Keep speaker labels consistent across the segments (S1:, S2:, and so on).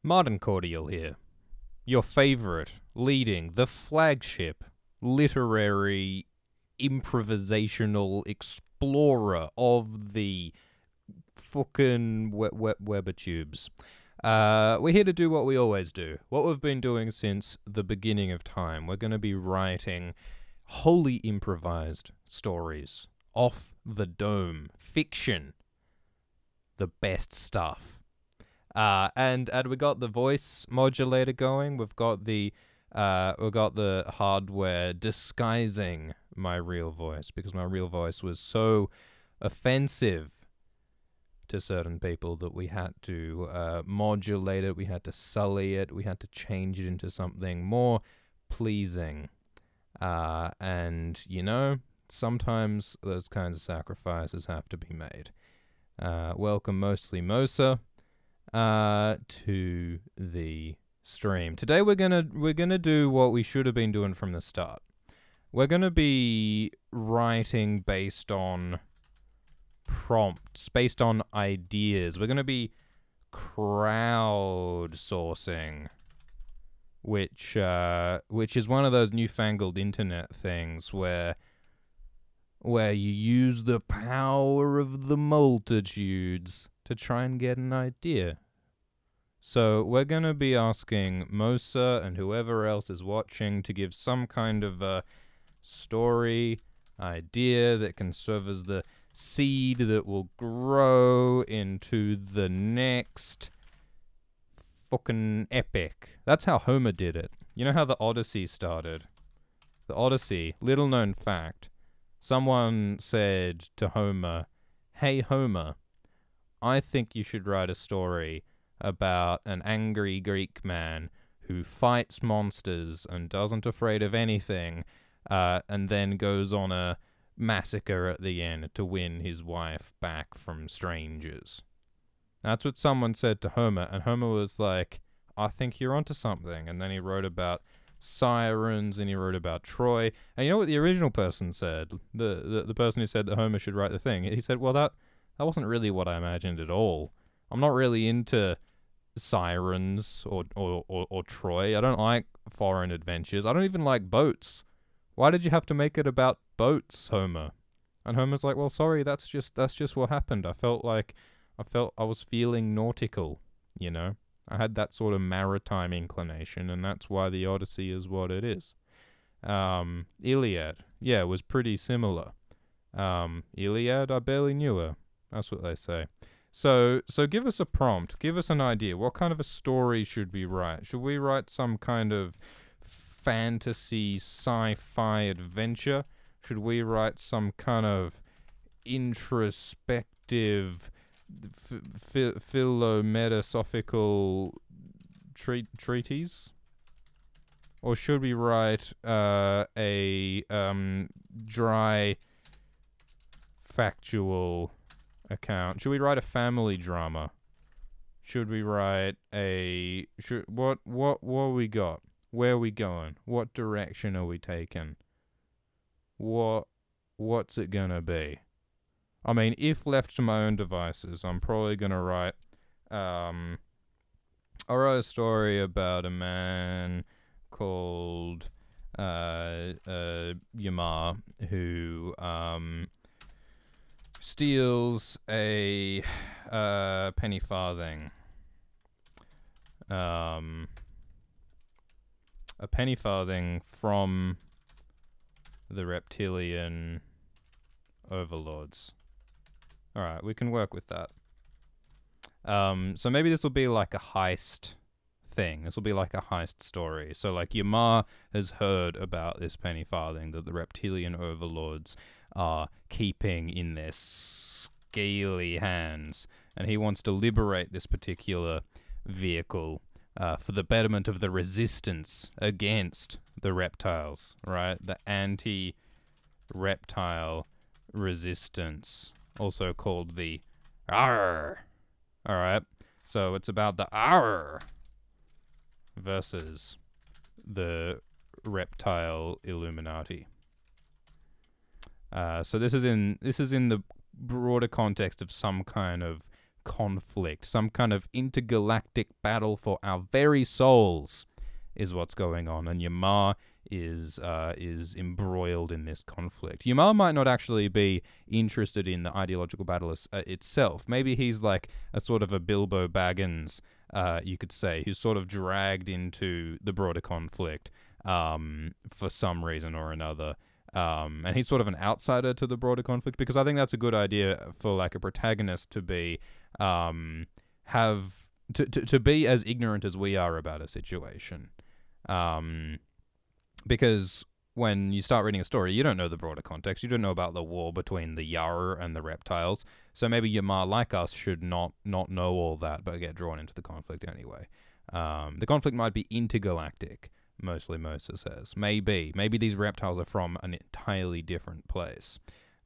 S1: Marten Cordial here, your favourite, leading, the flagship, literary, improvisational explorer of the fucking Webertubes. We're here to do what we always do, what we've been doing since the beginning of time. We're going to be writing wholly improvised stories, off the dome, fiction, the best stuff. And we got the voice modulator going. We've got the hardware disguising my real voice, because my real voice was so offensive to certain people that we had to modulate it, we had to sully it, we had to change it into something more pleasing. And you know, sometimes those kinds of sacrifices have to be made. Welcome, mostly Mosa, to the stream. Today we're gonna do what we should have been doing from the start. We're gonna be writing based on prompts, based on ideas. We're gonna be crowdsourcing, which is one of those newfangled internet things where you use the power of the multitudes to try and get an idea. So we're going to be asking Mosa and whoever else is watching to give some kind of a story idea that can serve as the seed that will grow into the next fucking epic. That's how Homer did it. You know how the Odyssey started? The Odyssey, little known fact, someone said to Homer, "Hey Homer, I think you should write a story about an angry Greek man who fights monsters and doesn't afraid of anything, and then goes on a massacre at the end to win his wife back from strangers." That's what someone said to Homer, and Homer was like, "I think you're onto something." And then he wrote about sirens, and he wrote about Troy. And you know what the original person said? The person who said that Homer should write the thing. He said, "Well, that wasn't really what I imagined at all. I'm not really into sirens or Troy. I don't like foreign adventures. I don't even like boats. Why did you have to make it about boats, Homer?" And Homer's like, "Well, sorry, that's just what happened. I felt I was feeling nautical, you know? I had that sort of maritime inclination, and that's why the Odyssey is what it is." Iliad, yeah, was pretty similar. Iliad, I barely knew her. That's what they say. So give us a prompt. Give us an idea. What kind of a story should we write? Should we write some kind of fantasy, sci-fi adventure? Should we write some kind of introspective, philometaphorical treatise? Or should we write a dry, factual account? Should we write a family drama? Should we write what we got? Where are we going? What direction are we taking? What's it gonna be? I mean, if left to my own devices, I'm probably gonna write I wrote a story about a man called Yamar who steals a penny farthing. A penny farthing from the reptilian overlords. Alright, we can work with that. So maybe this will be like a heist thing. This will be like a heist story. So like Yamar has heard about this penny farthing that the reptilian overlords are keeping in their scaly hands, and he wants to liberate this particular vehicle for the betterment of the resistance against the reptiles, right? The anti-reptile resistance, also called the Arr. Alright, so it's about the Arr versus the reptile Illuminati. So this is in the broader context of some kind of conflict, some kind of intergalactic battle for our very souls is what's going on, and Yamar is embroiled in this conflict. Yamar might not actually be interested in the ideological battle itself. Maybe he's like a sort of a Bilbo Baggins, you could say, who's sort of dragged into the broader conflict for some reason or another. And he's sort of an outsider to the broader conflict, because I think that's a good idea for like a protagonist to be to be as ignorant as we are about a situation. Because when you start reading a story, you don't know the broader context. You don't know about the war between the Yarr and the reptiles. So maybe Yamar, like us, should not know all that, but get drawn into the conflict anyway. The conflict might be intergalactic, mostly Moses says. Maybe these reptiles are from an entirely different place.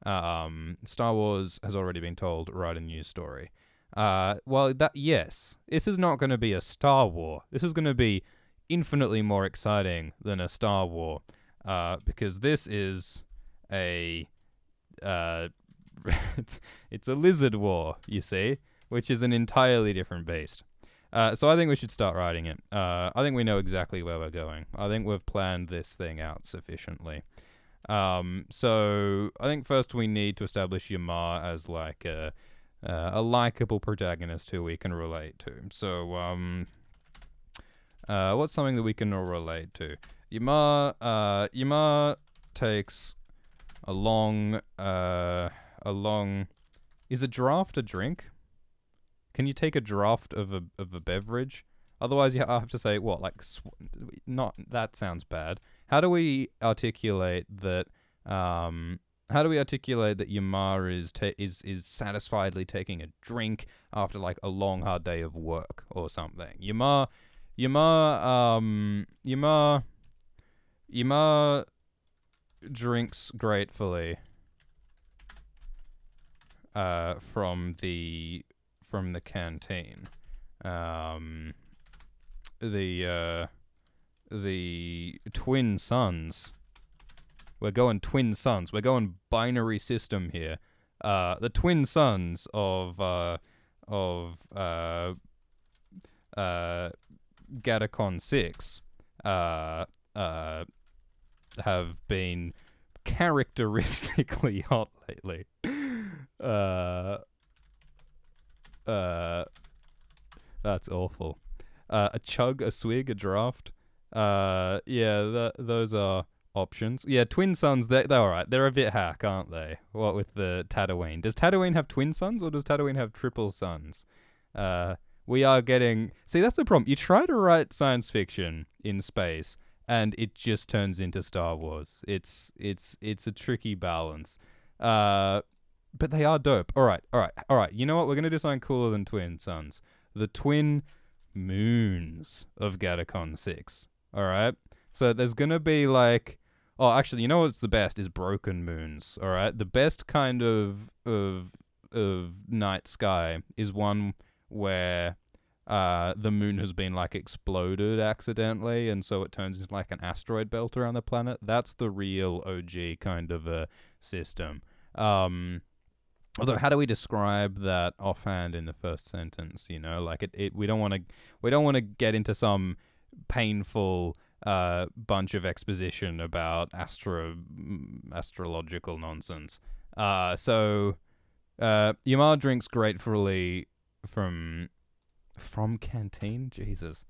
S1: Star Wars has already been told, write a new story. Yes, this is not going to be a Star War. This is going to be infinitely more exciting than a Star War, because this is a it's a lizard war, you see, which is an entirely different beast. So I think we should start writing it. I think we know exactly where we're going. I think we've planned this thing out sufficiently. So I think first we need to establish Yamar as like a likable protagonist who we can relate to. So what's something that we can all relate to? Yamar takes a long. Is a draft a drink? Can you take a draft of a beverage? Otherwise, you have to say what, like not. That sounds bad. How do we articulate that? How do we articulate that Yamar is satisfiedly taking a drink after like a long hard day of work or something? Yamar drinks gratefully from the canteen. The twin suns. We're going twin suns. We're going binary system here. The twin suns of Gattacon 6 have been characteristically hot lately. That's awful. A chug, a swig, a draft. Those are options. Yeah, twin suns, they're alright. They're a bit hack, aren't they? What with the Tatooine? Does Tatooine have twin suns, or does Tatooine have triple suns? We are getting... See, that's the problem. You try to write science fiction in space, and it just turns into Star Wars. It's a tricky balance. But they are dope. Alright. You know what? We're going to do something cooler than twin suns. The twin moons of Gattacon 6. Alright? So there's going to be like... Oh, actually, you know what's the best is broken moons. Alright? The best kind of night sky is one where the moon has been like exploded accidentally, and so it turns into like an asteroid belt around the planet. That's the real OG kind of a system. Although, how do we describe that offhand in the first sentence? You know, like we don't want to get into some painful bunch of exposition about astrological nonsense. So Yamar drinks gratefully from canteen? Jesus.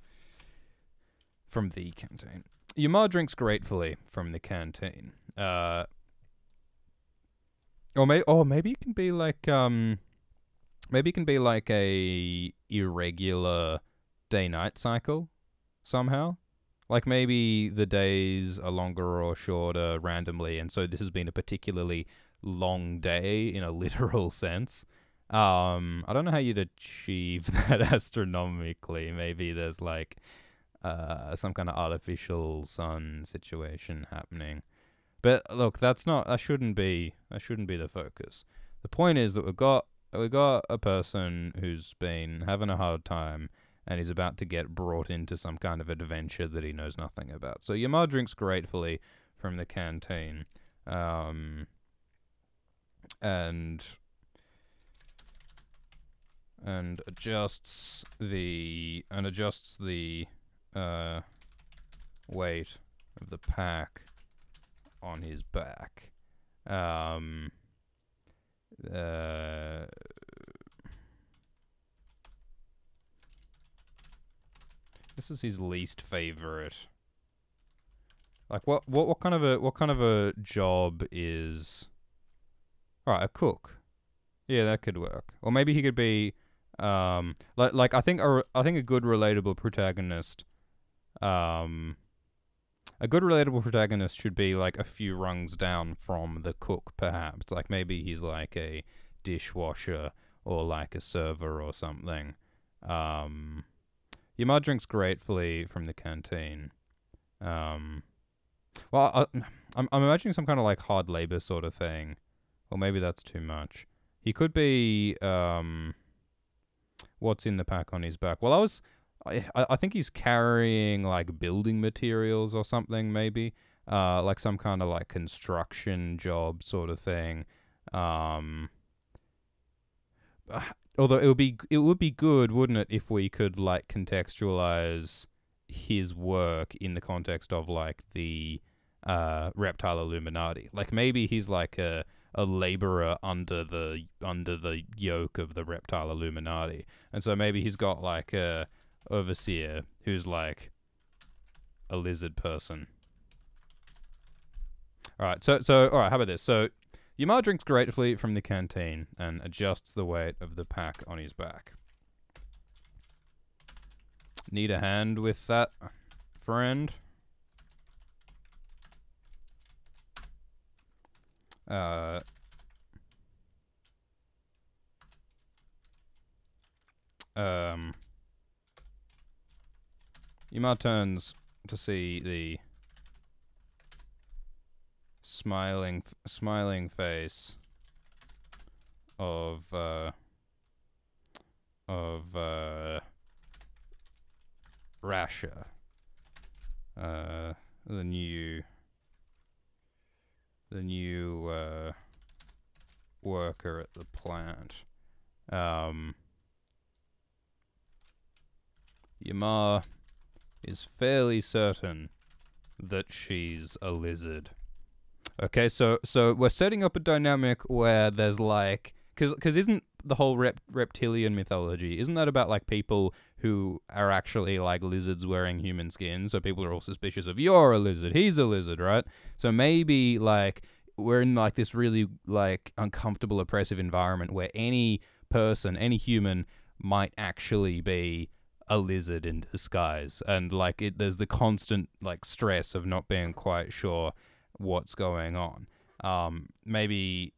S1: From the canteen. Yamar drinks gratefully from the canteen. Or maybe it can be like a irregular day-night cycle somehow. Like maybe the days are longer or shorter randomly, and so this has been a particularly long day in a literal sense. I don't know how you'd achieve that astronomically. Maybe there's like some kind of artificial sun situation happening. But look, that shouldn't be the focus. The point is that we've got a person who's been having a hard time and is about to get brought into some kind of adventure that he knows nothing about. So Yamar drinks gratefully from the canteen. And and adjusts the weight of the pack on his back. This is his least favorite. Like what kind of a job is? Alright, a cook. Yeah, that could work. Or maybe he could be like I think a good relatable protagonist should be like a few rungs down from the cook, perhaps. Like maybe he's like a dishwasher or like a server or something. Yamar drinks gratefully from the canteen. Well, I'm imagining some kind of like hard labor sort of thing, or maybe that's too much. He could be what's in the pack on his back. Well, I think he's carrying like building materials or something, maybe like some kind of like construction job sort of thing. Although it would be good, wouldn't it, if we could like contextualize his work in the context of like the reptile Illuminati. Like maybe he's like a laborer under the yoke of the reptile Illuminati, and so maybe he's got like a overseer who's like a lizard person. All right, so all right, how about this? So Yamar drinks gratefully from the canteen and adjusts the weight of the pack on his back. Need a hand with that, friend? Yamar turns to see the smiling face of Rasha, the new worker at the plant. Yamar is fairly certain that she's a lizard. Okay, so we're setting up a dynamic where there's like, cause isn't the whole reptilian mythology, isn't that about like people who are actually like lizards wearing human skin? So people are all suspicious of, you're a lizard, he's a lizard, right? So maybe like we're in like this really like uncomfortable, oppressive environment where any person, any human might actually be a lizard in disguise, and like there's the constant like stress of not being quite sure what's going on. Maybe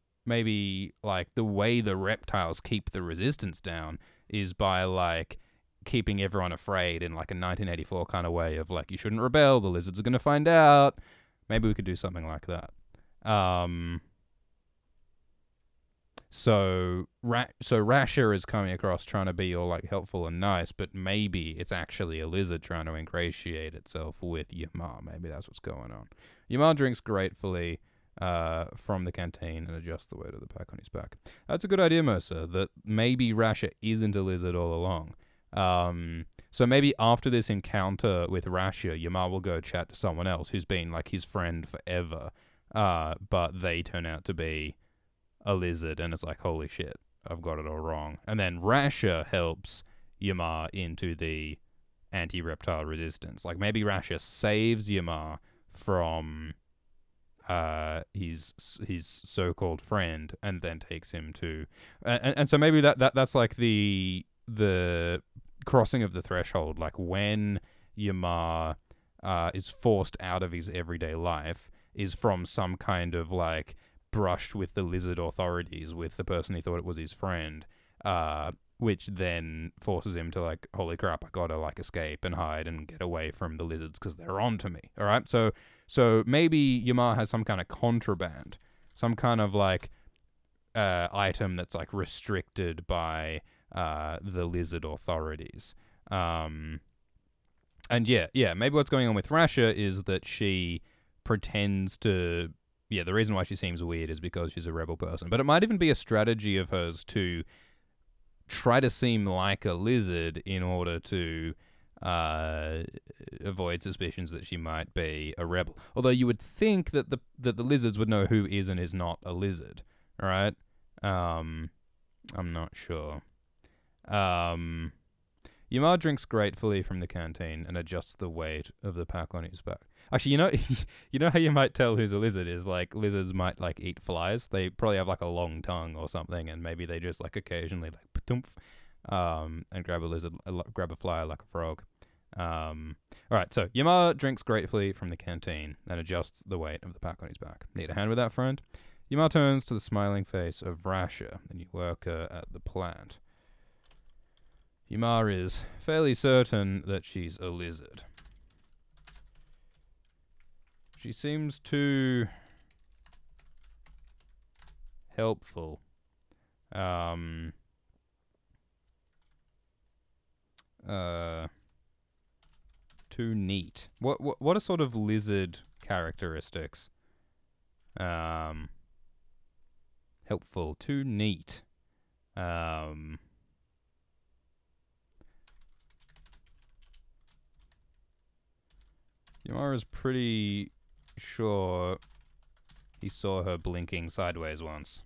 S1: like the way the reptiles keep the resistance down is by like keeping everyone afraid in like a 1984 kind of way of like, you shouldn't rebel, the lizards are going to find out. Maybe we could do something like that. So Rasha is coming across trying to be all like helpful and nice, but maybe it's actually a lizard trying to ingratiate itself with Yamar. Maybe that's what's going on. Yamar drinks gratefully from the canteen and adjusts the weight of the pack on his back. That's a good idea, Mercer, that maybe Rasha isn't a lizard all along. So maybe after this encounter with Rasha, Yamar will go chat to someone else who's been like his friend forever, but they turn out to be a lizard, and it's like, holy shit, I've got it all wrong. And then Rasha helps Yamar into the anti-reptile resistance. Like maybe Rasha saves Yamar from his so-called friend, and then takes him to and so maybe that's like the crossing of the threshold, like when Yamar is forced out of his everyday life is from some kind of like brushed with the lizard authorities with the person he thought it was his friend, which then forces him to like, holy crap, I gotta like escape and hide and get away from the lizards because they're on to me. All right, so maybe Yamar has some kind of contraband, some kind of like item that's like restricted by the lizard authorities. And yeah, maybe what's going on with Rasha is that she pretends to. Yeah, the reason why she seems weird is because she's a rebel person. But it might even be a strategy of hers to try to seem like a lizard in order to avoid suspicions that she might be a rebel. Although you would think that the lizards would know who is and is not a lizard, right? I'm not sure. Yamar drinks gratefully from the canteen and adjusts the weight of the pack on his back. Actually, you know how you might tell who's a lizard is like lizards might like eat flies. They probably have like a long tongue or something, and maybe they just like occasionally like patumph, and grab a fly like a frog. All right, so Yamar drinks gratefully from the canteen and adjusts the weight of the pack on his back. Need a hand with that, friend? Yamar turns to the smiling face of Rasha, the new worker at the plant. Yamar is fairly certain that she's a lizard. She seems too helpful. Too neat. What are sort of lizard characteristics? Helpful. Too neat. Yamara's pretty sure he saw her blinking sideways once.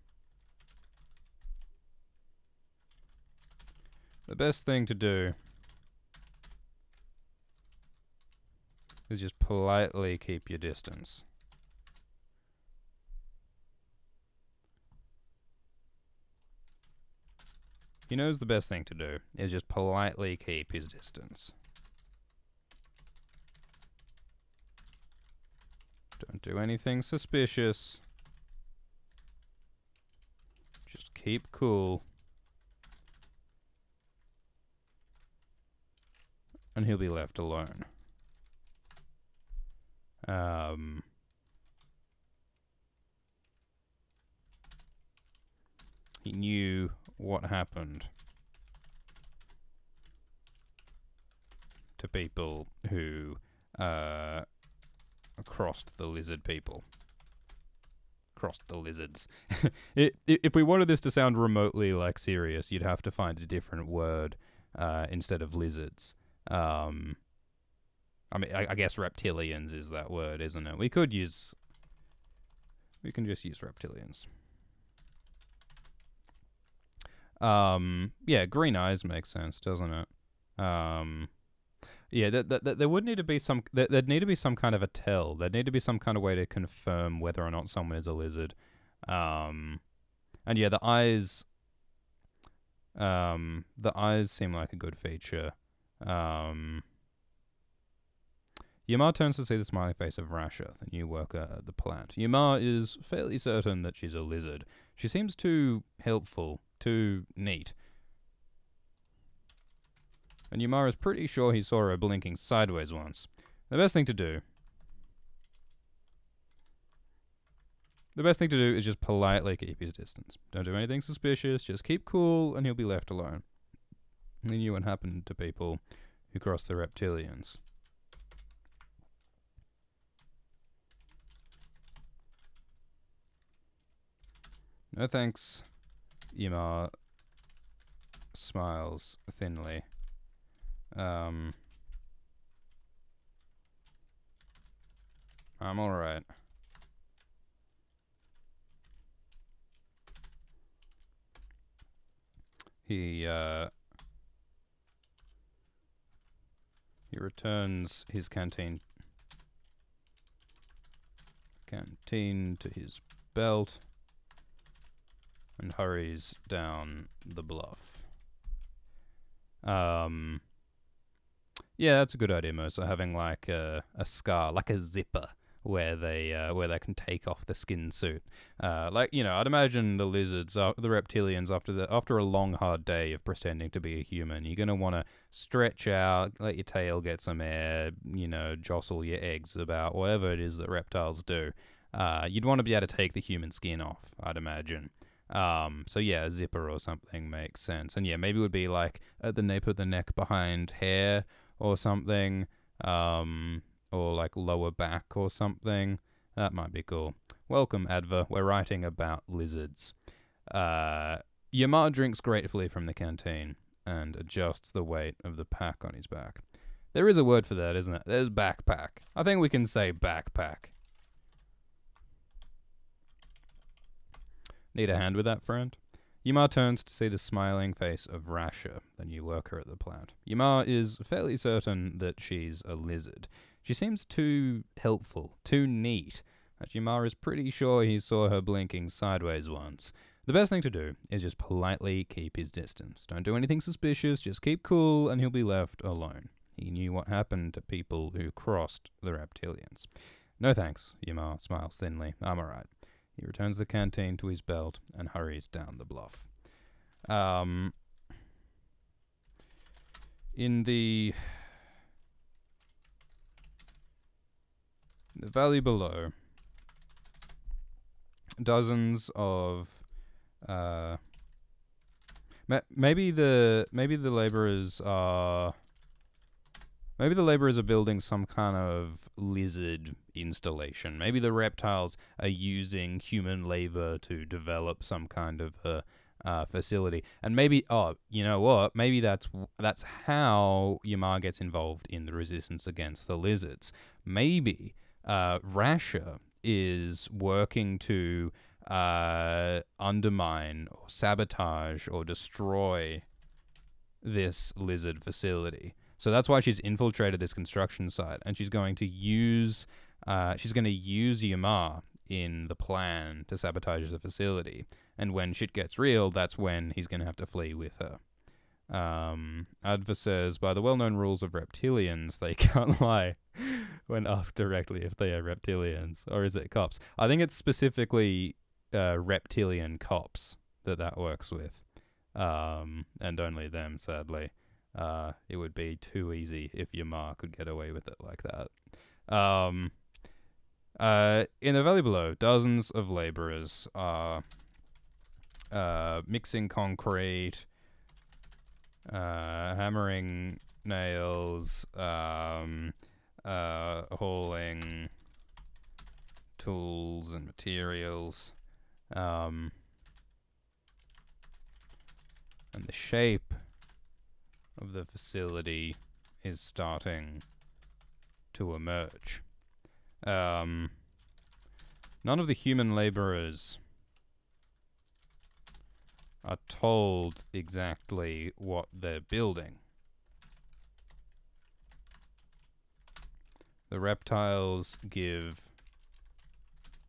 S1: The best thing to do is just politely keep your distance. He knows the best thing to do is just politely keep his distance. Don't do anything suspicious. Just keep cool. And he'll be left alone. He knew what happened to people who crossed the lizard people. Crossed the lizards. If we wanted this to sound remotely like serious, you'd have to find a different word instead of lizards. I mean, I guess reptilians is that word, isn't it? We can just use reptilians. Yeah, green eyes makes sense, doesn't it? Yeah, there would need to be some. There'd need to be some kind of a tell. There'd need to be some kind of way to confirm whether or not someone is a lizard. And yeah, the eyes. The eyes seem like a good feature. Yamar turns to see the smiling face of Rasha, the new worker at the plant. Yamar is fairly certain that she's a lizard. She seems too helpful, too neat. And Yamar is pretty sure he saw her blinking sideways once. The best thing to do is just politely keep his distance. Don't do anything suspicious, just keep cool and he'll be left alone. He knew what happened to people who crossed the reptilians. No thanks. Yamar smiles thinly. I'm alright. He returns his canteen to his belt and hurries down the bluff. Yeah, that's a good idea, Mercer, having like a scar, like a zipper, where they can take off the skin suit. Like, you know, I'd imagine the lizards, the reptilians, after a long, hard day of pretending to be a human, you're gonna want to stretch out, let your tail get some air, you know, jostle your eggs about, whatever it is that reptiles do. You'd want to be able to take the human skin off, I'd imagine. So yeah, a zipper or something makes sense. And yeah, maybe it would be like at the nape of the neck behind hair or something, or like lower back or something. That might be cool. Welcome, Adva. We're writing about lizards. Yamar drinks gratefully from the canteen and adjusts the weight of the pack on his back. There is a word for that, isn't it? There's backpack. I think we can say backpack. Need a hand with that, friend? Yamar turns to see the smiling face of Rasha, the new worker at the plant. Yamar is fairly certain that she's a lizard. She seems too helpful, too neat. Yamar is pretty sure he saw her blinking sideways once. The best thing to do is just politely keep his distance. Don't do anything suspicious, just keep cool and he'll be left alone. He knew what happened to people who crossed the reptilians. No thanks, Yamar smiles thinly. I'm alright. He returns the canteen to his belt and hurries down the bluff. In the valley below, dozens of maybe the laborers are building some kind of lizard installation. Maybe the reptiles are using human labor to develop some kind of facility. And maybe, you know what? Maybe that's how Yamar gets involved in the resistance against the lizards. Maybe Rasha is working to undermine or sabotage or destroy this lizard facility. So that's why she's infiltrated this construction site, and she's going to use Yamar in the plan to sabotage the facility. And when shit gets real, that's when he's going to have to flee with her. Adva says, by the well-known rules of reptilians, they can't lie when asked directly if they are reptilians. Or is it cops? I think it's specifically reptilian cops that works with. And only them, sadly. It would be too easy if Yamar could get away with it like that. In the valley below, dozens of laborers are mixing concrete, hammering nails, hauling tools and materials, and the shape of the facility is starting to emerge. None of the human laborers are told exactly what they're building. The reptiles give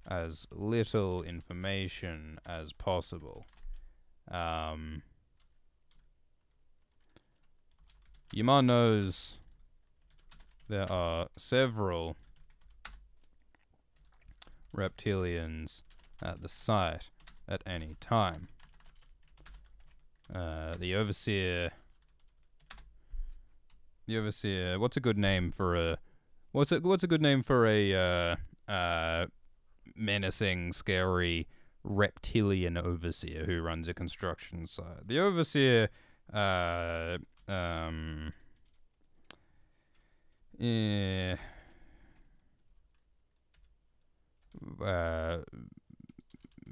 S1: as little information as possible. Yamar knows there are several reptilians at the site at any time. The overseer. What's a good name for a menacing, scary reptilian overseer who runs a construction site? The overseer,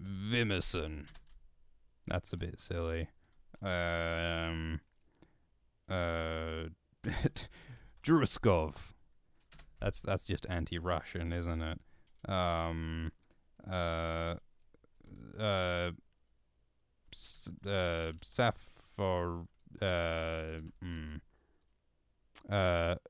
S1: Vimmerson. That's a bit silly. Druskov. That's just anti-Russian, isn't it? Safor.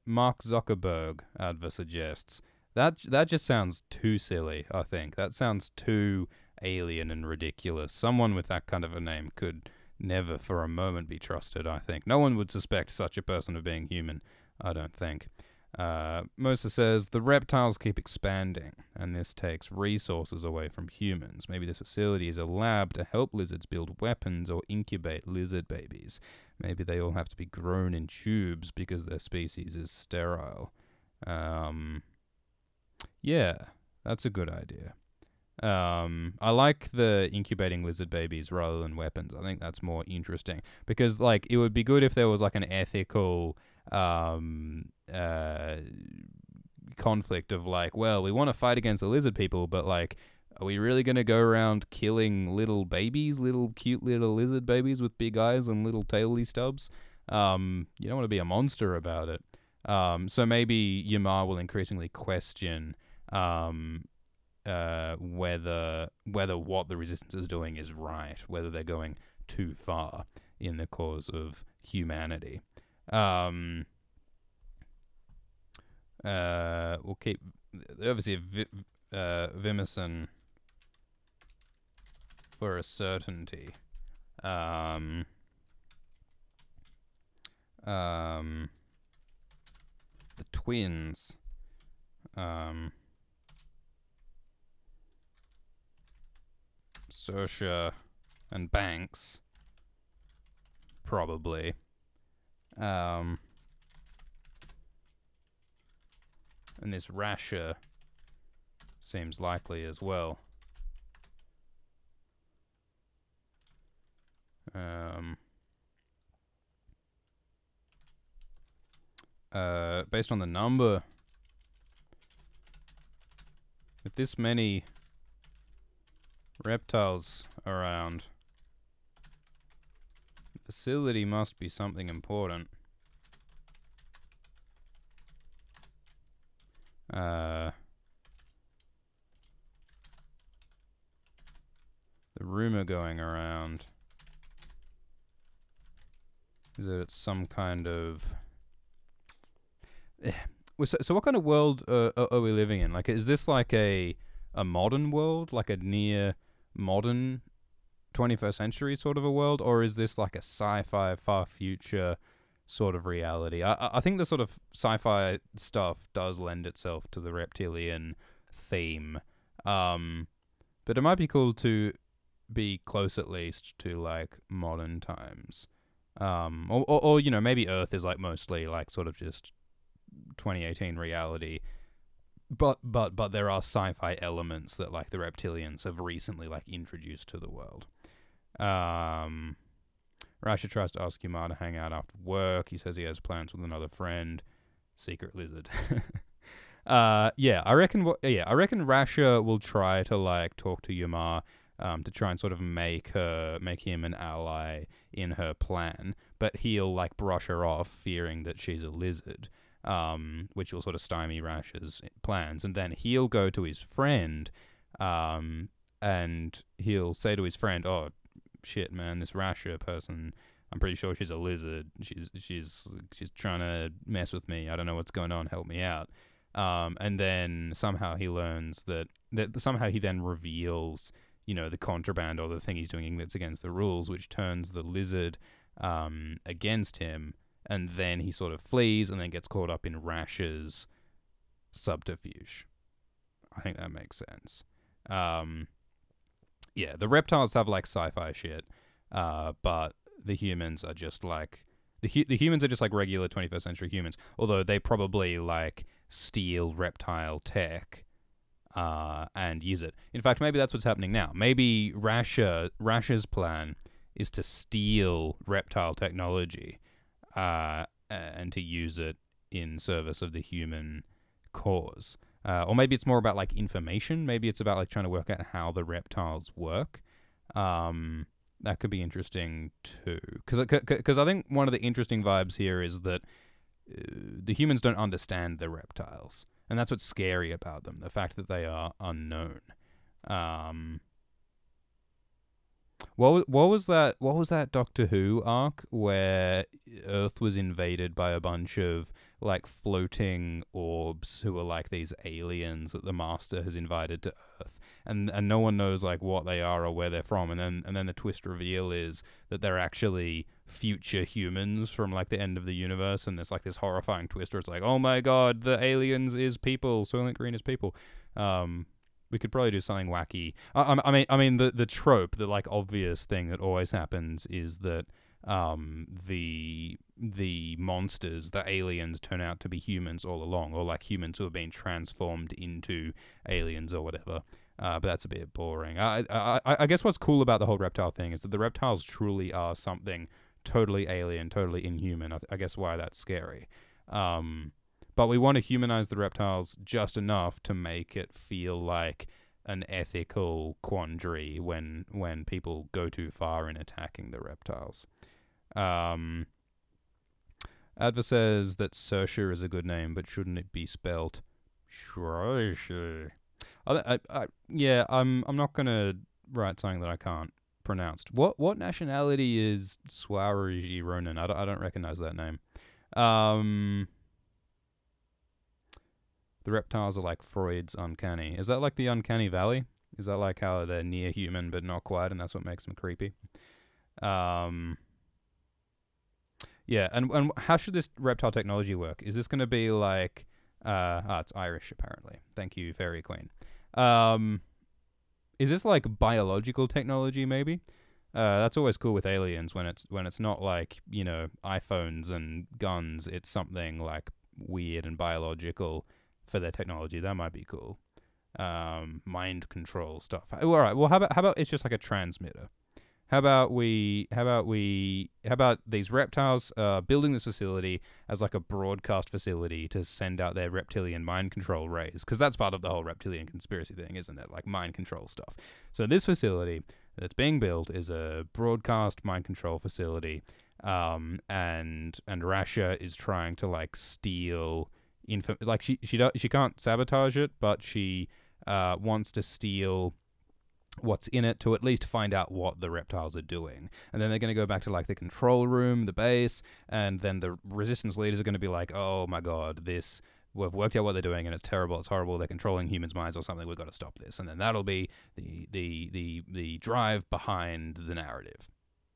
S1: Mark Zuckerberg, Adva suggests. That just sounds too silly, I think. That sounds too alien and ridiculous. Someone with that kind of a name could never for a moment be trusted, I think. No one would suspect such a person of being human, I don't think. Mosa says, the reptiles keep expanding, and this takes resources away from humans. Maybe this facility is a lab to help lizards build weapons or incubate lizard babies. Maybe they all have to be grown in tubes because their species is sterile. Yeah, that's a good idea. I like the incubating lizard babies rather than weapons. I think that's more interesting because, like, it would be good if there was like an ethical conflict of like, well, we want to fight against the lizard people, but like, Are we really going to go around killing little babies, little cute little lizard babies with big eyes and little taily stubs? You don't want to be a monster about it. So maybe Yamar will increasingly question whether what the resistance is doing is right, whether they're going too far in the cause of humanity. We'll keep obviously Vimison for a certainty. The twins. Saoirse and Banks. Probably. And this Rasher seems likely as well. Based on the number, with this many reptiles around, the facility must be something important. The rumor going around is that it's some kind of... So what kind of world are we living in? Like, is this like a modern world, like a near modern 21st century sort of a world, or is this like a sci-fi far future sort of reality? I think the sort of sci-fi stuff does lend itself to the reptilian theme, but it might be cool to be close at least to like modern times, or you know, maybe Earth is like mostly like sort of just 2018 reality, but there are sci-fi elements that like the reptilians have recently like introduced to the world. Rasha tries to ask Yamar to hang out after work. He says he has plans with another friend, Secret Lizard. Yeah, I reckon Rasha will try to like talk to Yamar to try and sort of make him an ally in her plan, but he'll like brush her off, fearing that she's a lizard. Which will sort of stymie Rasha's plans, and then he'll go to his friend, and he'll say to his friend, "Oh, shit, man, this Rasha person, I'm pretty sure she's a lizard. She's trying to mess with me. I don't know what's going on. Help me out." And then somehow he learns that somehow he then reveals, you know, the contraband or the thing he's doing that's against the rules, which turns the lizard against him. And then he sort of flees and then gets caught up in Rasha's subterfuge. I think that makes sense. Yeah, the reptiles have like sci-fi shit, but the humans are just like the humans are just like regular 21st century humans. Although they probably like steal reptile tech and use it. In fact, maybe that's what's happening now. Maybe Rasha's plan is to steal reptile technology. And to use it in service of the human cause. Or maybe it's more about like information. Maybe it's about like trying to work out how the reptiles work. That could be interesting too. Because I think one of the interesting vibes here is that the humans don't understand the reptiles. And that's what's scary about them. The fact that they are unknown. What was that Doctor Who arc where Earth was invaded by a bunch of like floating orbs who are like these aliens that the Master has invited to Earth, and no one knows like what they are or where they're from, and then the twist reveal is that they're actually future humans from like the end of the universe, and there's like this horrifying twist where it's like, oh my god, the aliens is people, Soylent Green is people. We could probably do something wacky. I mean, the trope, the like obvious thing that always happens is that the monsters, the aliens, turn out to be humans all along, or like humans who have been transformed into aliens or whatever. But that's a bit boring. I guess what's cool about the whole reptile thing is that the reptiles truly are something totally alien, totally inhuman. I guess why that's scary. But we want to humanize the reptiles just enough to make it feel like an ethical quandary when people go too far in attacking the reptiles. Adva says that Saoirse is a good name, but shouldn't it be spelt Saoirse? Yeah, I'm not gonna write something that I can't pronounce. What nationality is Saoirse Ronan? I don't recognize that name. The reptiles are like Freud's uncanny. Is that like the uncanny valley? Is that like how they're near human but not quite, and that's what makes them creepy? Yeah, and how should this reptile technology work? Is this going to be like... it's Irish, apparently. Thank you, Fairy Queen. Is this like biological technology, maybe? That's always cool with aliens when it's not like, you know, iPhones and guns. It's something like weird and biological for their technology. That might be cool. Mind control stuff. All right. Well, how about it's just like a transmitter? How about these reptiles building this facility as like a broadcast facility to send out their reptilian mind control rays? Because that's part of the whole reptilian conspiracy thing, isn't it? Like mind control stuff. So this facility that's being built is a broadcast mind control facility, and Rasha is trying to like steal like she can't sabotage it, but she wants to steal what's in it to at least find out what the reptiles are doing. And then they're going to go back to like the control room, the base, and then the resistance leaders are going to be like, oh my god, we've worked out what they're doing and it's terrible, it's horrible, they're controlling humans' minds or something, we've got to stop this. And then that'll be the drive behind the narrative.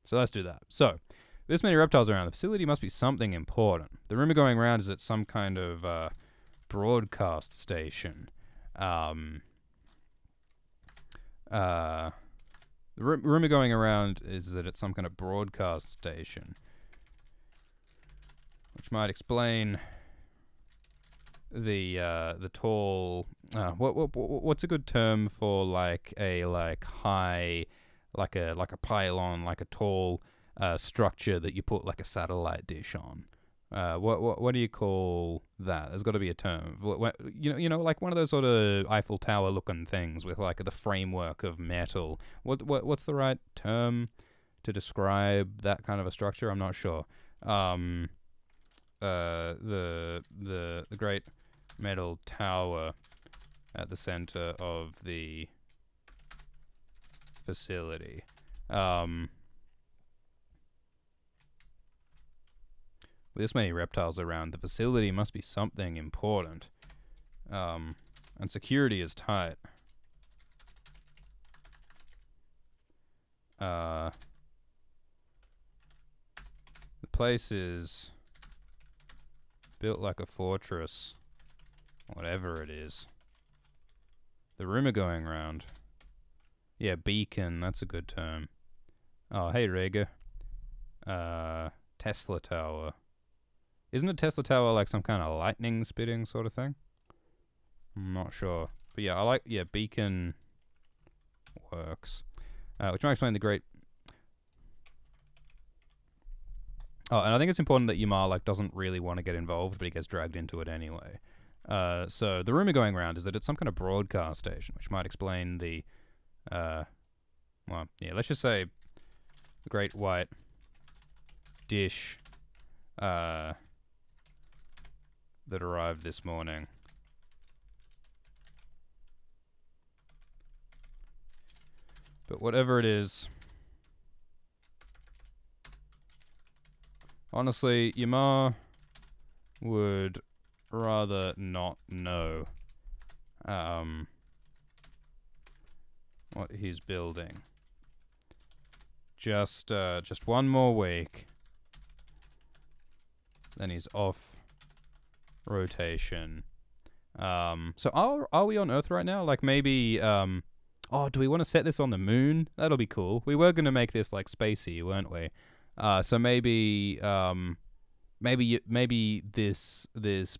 S1: So let's do that. So this many reptiles around the facility must be something important. The rumor going around is it's some kind of broadcast station. The rumor going around is that it's some kind of broadcast station, which might explain the tall. What's a good term for like a high, like a pylon, like a tall structure that you put like a satellite dish on? What do you call that? There's got to be a term. You know, like one of those sort of Eiffel Tower looking things with like the framework of metal. What's the right term to describe that kind of a structure? I'm not sure. The great metal tower at the center of the facility. With this many reptiles around, the facility must be something important. And security is tight. The place is built like a fortress. Whatever it is. The rumor going around. Yeah, beacon, that's a good term. Oh, hey, Rhaegar. Tesla Tower. Isn't a Tesla Tower like some kind of lightning spitting sort of thing? I'm not sure. But yeah, beacon works. Which might explain the great... Oh, and I think it's important that Ymar like doesn't really want to get involved, but he gets dragged into it anyway. So the rumor going around is that it's some kind of broadcast station, which might explain the... well, yeah, let's just say the great white dish that arrived this morning. But whatever it is, honestly, Ymar would rather not know what he's building. Just one more week, then he's off rotation. So are we on Earth right now? Like maybe oh, do we want to set this on the moon? That'll be cool. We were gonna make this like spacey, weren't we? So maybe maybe this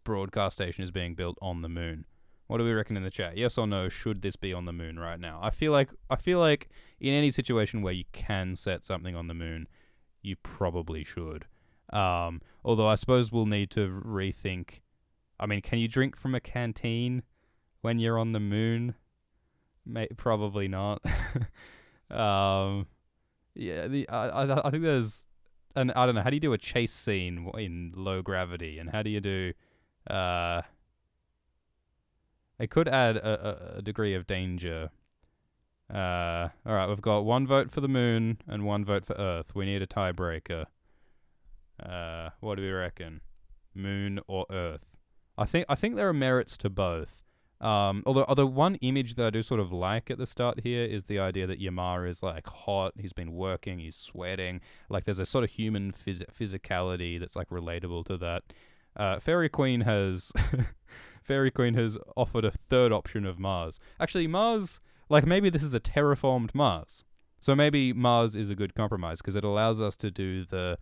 S1: broadcast station is being built on the moon. What do we reckon in the chat? Yes or no? Should this be on the moon right now? I feel like in any situation where you can set something on the moon, you probably should. Although I suppose we'll need to rethink. I mean, can you drink from a canteen when you're on the moon? Probably not. um, yeah, I think there's, and I don't know, how do you do a chase scene in low gravity, and how do you do, uh, it could add a degree of danger. All right, we've got one vote for the moon and one vote for Earth. We need a tiebreaker. What do we reckon? Moon or Earth? I think there are merits to both. Although one image that I do sort of like at the start here is the idea that Yamar is like hot. He's been working. He's sweating. Like there's a sort of human physicality that's like relatable to that. Fairy Queen has Fairy Queen has offered a third option of Mars. Actually, Mars, like maybe this is a terraformed Mars. So maybe Mars is a good compromise because it allows us to do the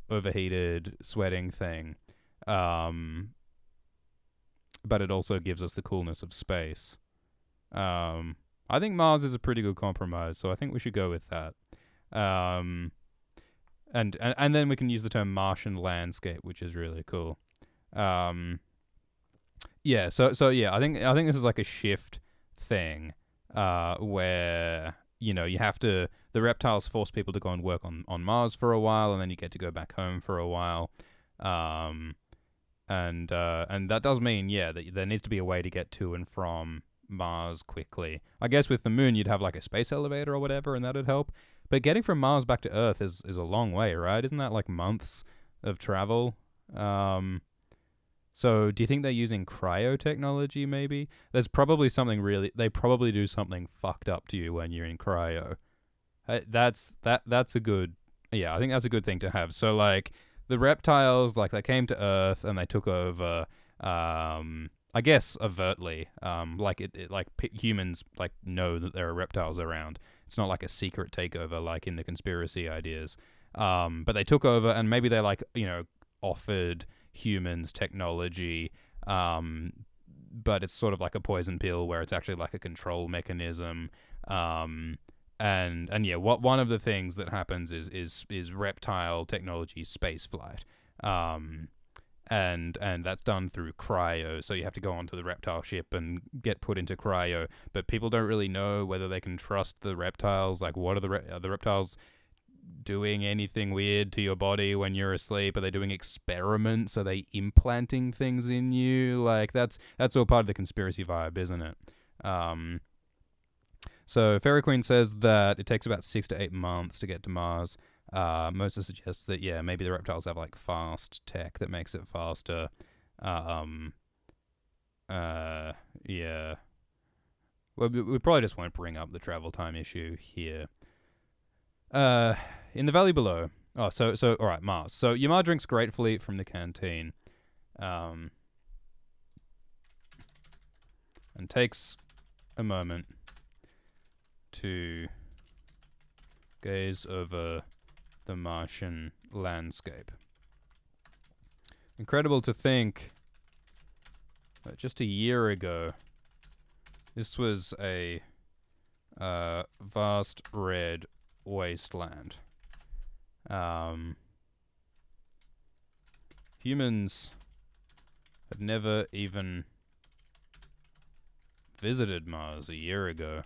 S1: overheated sweating thing. But it also gives us the coolness of space. I think Mars is a pretty good compromise, so I think we should go with that. And then we can use the term Martian landscape, which is really cool. Yeah, so yeah, I think this is like a shift thing, where you have to, the reptiles force people to go and work on Mars for a while, and then you get to go back home for a while. And that does mean, yeah, that there needs to be a way to get to and from Mars quickly. I guess with the moon, you'd have like a space elevator or whatever, and that'd help. But getting from Mars back to Earth is a long way, right? Isn't that like months of travel? So do you think they're using cryo technology, maybe? There's probably something really, they probably do something fucked up to you when you're in cryo. That's a good, yeah, I think that's a good thing to have. So like, the reptiles, like, they came to Earth and they took over, I guess overtly, like humans like know that there are reptiles around. It's not like a secret takeover like in the conspiracy ideas. But they took over, and maybe they like offered humans technology, but it's sort of like a poison pill where it's actually like a control mechanism. And yeah, one of the things that happens is reptile technology space flight. And that's done through cryo, so you have to go onto the reptile ship and get put into cryo. But people don't really know whether they can trust the reptiles. Like, what are the reptiles doing anything weird to your body when you're asleep? Are they doing experiments? Are they implanting things in you? Like, that's all part of the conspiracy vibe, isn't it? So Fairy Queen says that it takes about 6 to 8 months to get to Mars. Mosa suggests that, yeah, maybe the reptiles have like fast tech that makes it faster. Yeah. Well, we probably just won't bring up the travel time issue here. In the valley below. Oh, so all right, Mars. So Yamar drinks gratefully from the canteen, and takes a moment to gaze over the Martian landscape. Incredible to think that just a year ago, this was a vast red wasteland. Humans had never even visited Mars a year ago.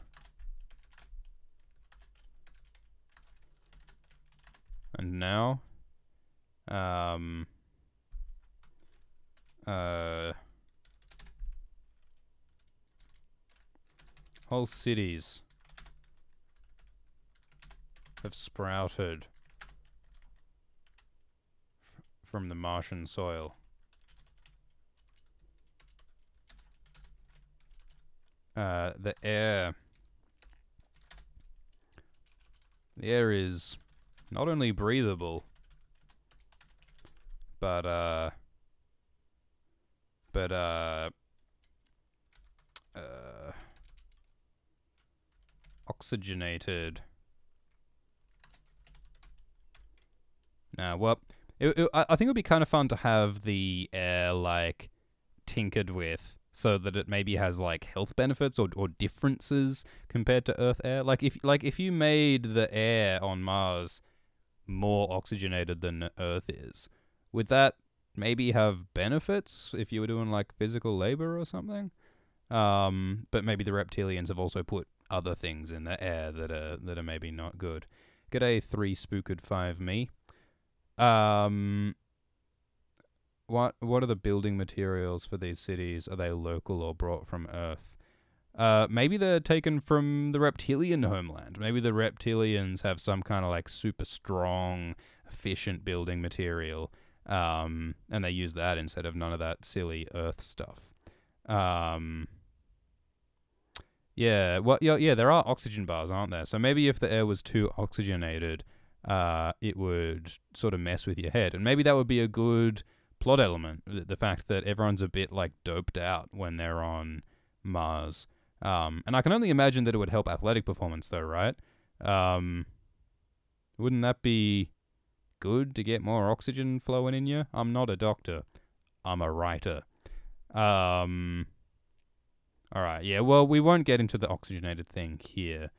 S1: And now, whole cities have sprouted from the Martian soil. The air is not only breathable, but oxygenated. Now, well, I think it would be kind of fun to have the air like tinkered with, so that it maybe has like health benefits or differences compared to Earth air. Like if you made the air on Mars more oxygenated than Earth is, would that maybe have benefits if you were doing like physical labor or something? But maybe the reptilians have also put other things in the air that are maybe not good. G'day 3 spooked 5 me. What are the building materials for these cities? Are they local or brought from Earth? Maybe they're taken from the reptilian homeland. Maybe the reptilians have some kind of like super strong, efficient building material, and they use that instead of none of that silly Earth stuff. Yeah, well, yeah, there are oxygen bars, aren't there? So maybe if the air was too oxygenated, it would sort of mess with your head, and maybe that would be a good plot element. The fact that everyone's a bit like doped out when they're on Mars. And I can only imagine that it would help athletic performance, though, right? Wouldn't that be good to get more oxygen flowing in you? I'm not a doctor. I'm a writer. Alright, yeah, well, we won't get into the oxygenated thing here.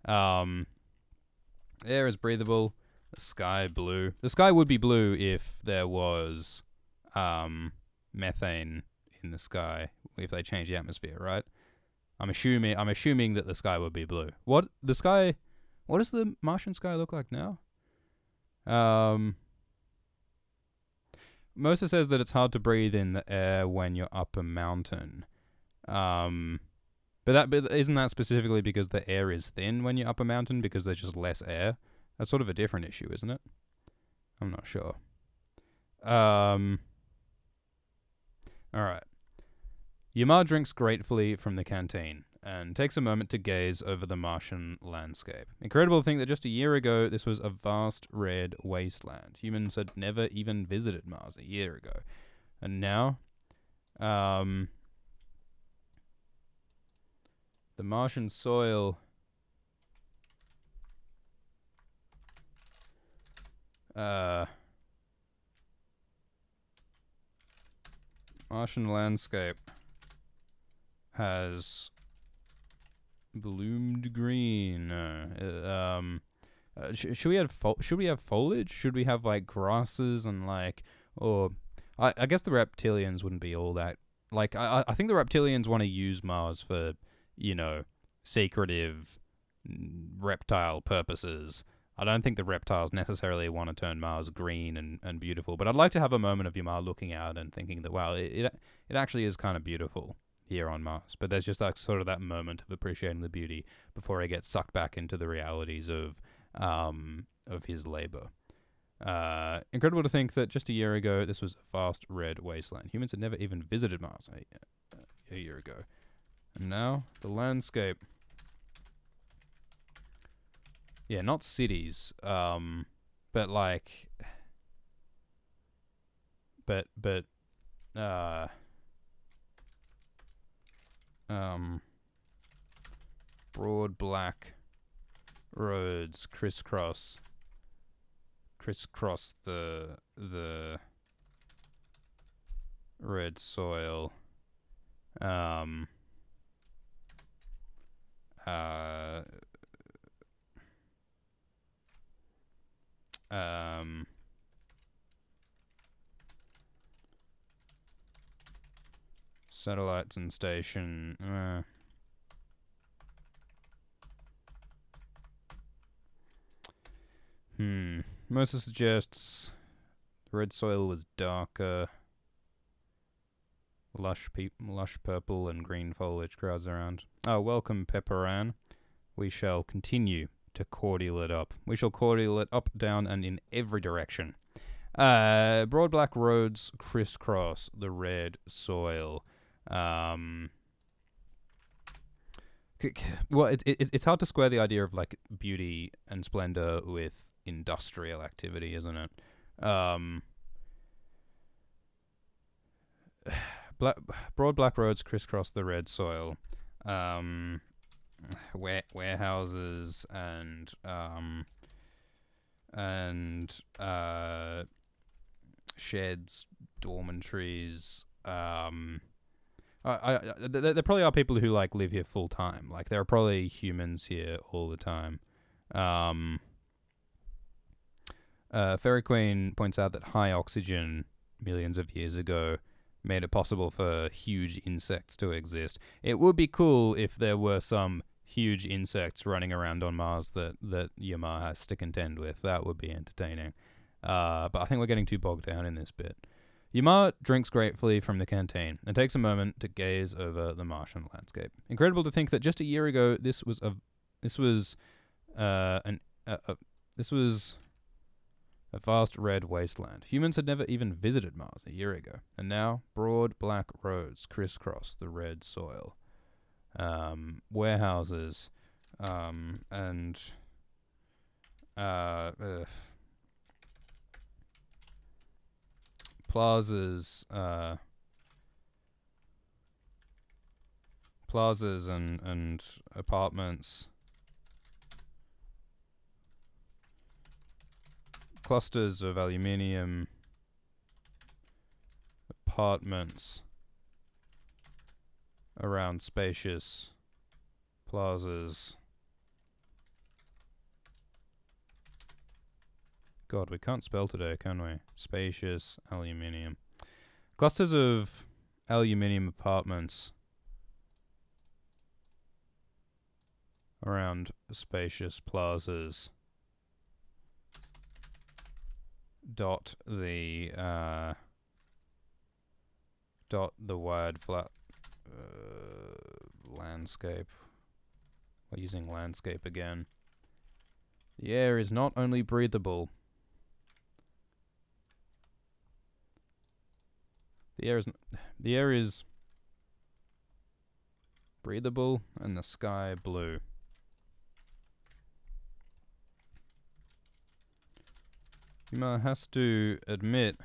S1: Air is breathable. The sky blue. The sky would be blue if there was methane in the sky, if they changed the atmosphere, right? I'm assuming that the sky would be blue. What does the Martian sky look like now? Mosa says that it's hard to breathe in the air when you're up a mountain. But isn't that specifically because the air is thin when you're up a mountain because there's just less air? That's sort of a different issue, isn't it? I'm not sure. Alright. Yamar drinks gratefully from the canteen and takes a moment to gaze over the Martian landscape. Incredible to think that just a year ago, this was a vast red wasteland. Humans had never even visited Mars a year ago. And now, the Martian soil Martian landscape has bloomed green. Should we have foliage? Should we have like grasses and like, or I guess the reptilians wouldn't be all that. Like I think the reptilians want to use Mars for, you know, secretive reptile purposes. I don't think the reptiles necessarily want to turn Mars green and beautiful, but I'd like to have a moment of Yamar looking out and thinking that, wow, it actually is kind of beautiful here on Mars. But there's just like sort of that moment of appreciating the beauty before he gets sucked back into the realities of his labor. Incredible to think that just a year ago, this was a vast red wasteland. Humans had never even visited Mars a year ago. And now, the landscape. Yeah, not cities, but like, broad black roads crisscross the red soil. Satellites and station. Mercer suggests the red soil was darker. Lush purple and green foliage crowds around. Oh, welcome, Pepperan. We shall continue to cordial it up. We shall cordial it up, down, and in every direction. Broad black roads crisscross the red soil. Well, it's hard to square the idea of like beauty and splendor with industrial activity, isn't it? Broad black roads crisscross the red soil. Warehouses and sheds, dormitories. There probably are people who like live here full time. Like there are probably humans here all the time. Fairy Queen points out that high oxygen millions of years ago made it possible for huge insects to exist. It would be cool if there were some huge insects running around on Mars that Yamar has to contend with. That would be entertaining. But I think we're getting too bogged down in this bit. Yamar drinks gratefully from the canteen and takes a moment to gaze over the Martian landscape. Incredible to think that just a year ago this was a vast red wasteland. Humans had never even visited Mars a year ago, and now broad black roads crisscross the red soil. Warehouses, and plazas and apartments, clusters of aluminium apartments around spacious plazas. God, we can't spell today, can we? Spacious aluminium. Clusters of aluminium apartments around spacious plazas dot the wide flat landscape. We're using landscape again. The air is not only breathable. The air is breathable and the sky blue. Yuma has to admit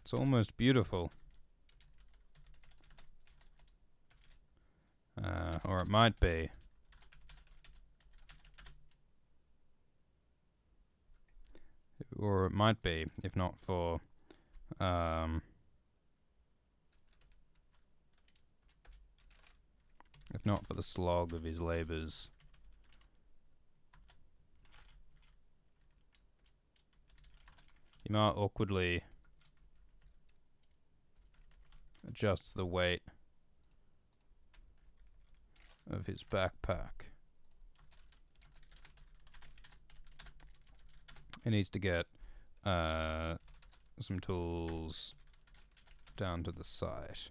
S1: it's almost beautiful. Or it might be. Or it might be, if not for the slog of his labors. Yuma awkwardly adjusts the weight of his backpack. He needs to get some tools down to the site.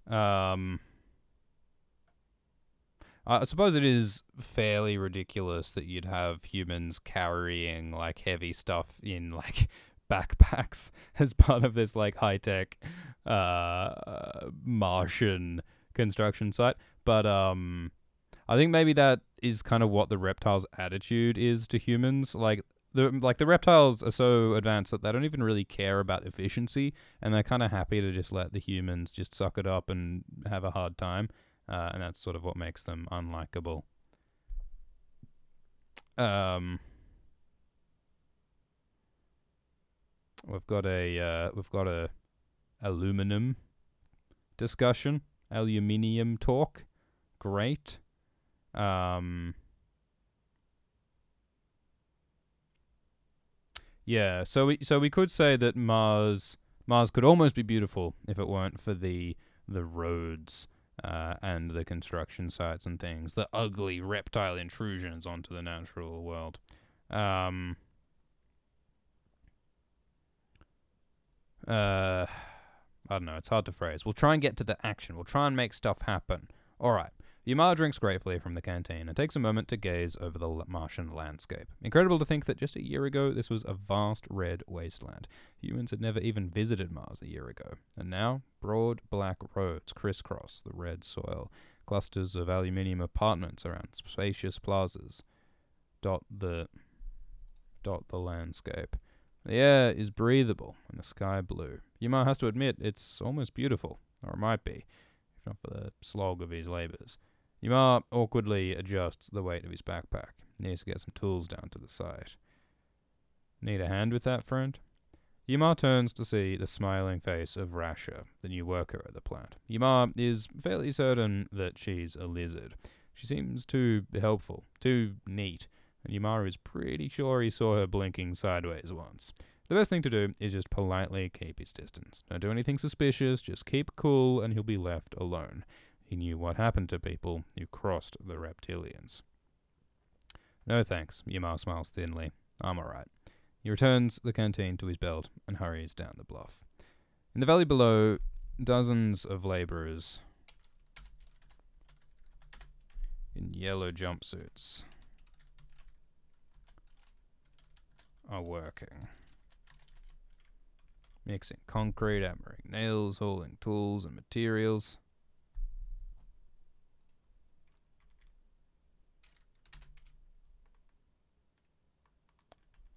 S1: I suppose it is fairly ridiculous that you'd have humans carrying like heavy stuff in like backpacks as part of this like high-tech Martian construction site. But I think maybe that is kind of what the reptiles' attitude is to humans. Like the reptiles are so advanced that they don't even really care about efficiency, and they're kind of happy to just let the humans just suck it up and have a hard time. And that's sort of what makes them unlikable. We've got a aluminum discussion, aluminium talk. Great. Yeah. So we could say that Mars could almost be beautiful if it weren't for the roads. And the construction sites and things, the ugly reptile intrusions onto the natural world. I don't know, it's hard to phrase. We'll try and get to the action. We'll try and make stuff happen. Alright. Yamar drinks gratefully from the canteen and takes a moment to gaze over the Martian landscape. Incredible to think that just a year ago this was a vast red wasteland. Humans had never even visited Mars a year ago. And now, broad black roads crisscross the red soil. Clusters of aluminium apartments around spacious plazas dot the landscape. The air is breathable and the sky blue. Yamar has to admit it's almost beautiful, or it might be, if not for the slog of his labors. Yamar awkwardly adjusts the weight of his backpack. He needs to get some tools down to the site. Need a hand with that, friend? Yamar turns to see the smiling face of Rasha, the new worker at the plant. Yamar is fairly certain that she's a lizard. She seems too helpful, too neat, and Yamar is pretty sure he saw her blinking sideways once. The best thing to do is just politely keep his distance. Don't do anything suspicious, just keep cool and he'll be left alone. he knew what happened to people who crossed the reptilians. No thanks, Ymar smiles thinly. I'm alright. He returns the canteen to his belt and hurries down the bluff. In the valley below, dozens of laborers in yellow jumpsuits are working. Mixing concrete, hammering nails, hauling tools and materials.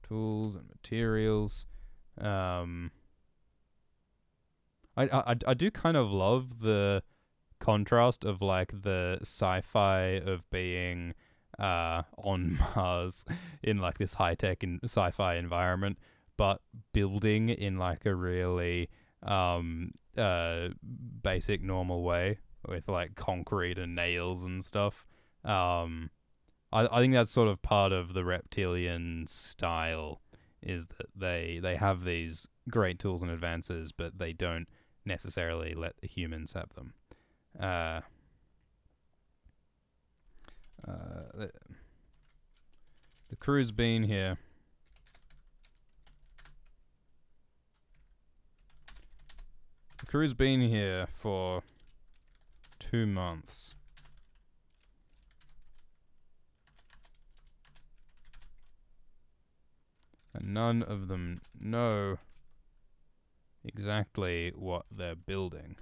S1: Tools and materials. I do kind of love the contrast of like the sci-fi of being on Mars in like this high-tech sci-fi environment, but building in like a really basic normal way with like concrete and nails and stuff. I think that's sort of part of the reptilian style, is that they have these great tools and advances, but they don't necessarily let the humans have them. The crew's been here. The crew's been here for 2 months. And none of them know exactly what they're building.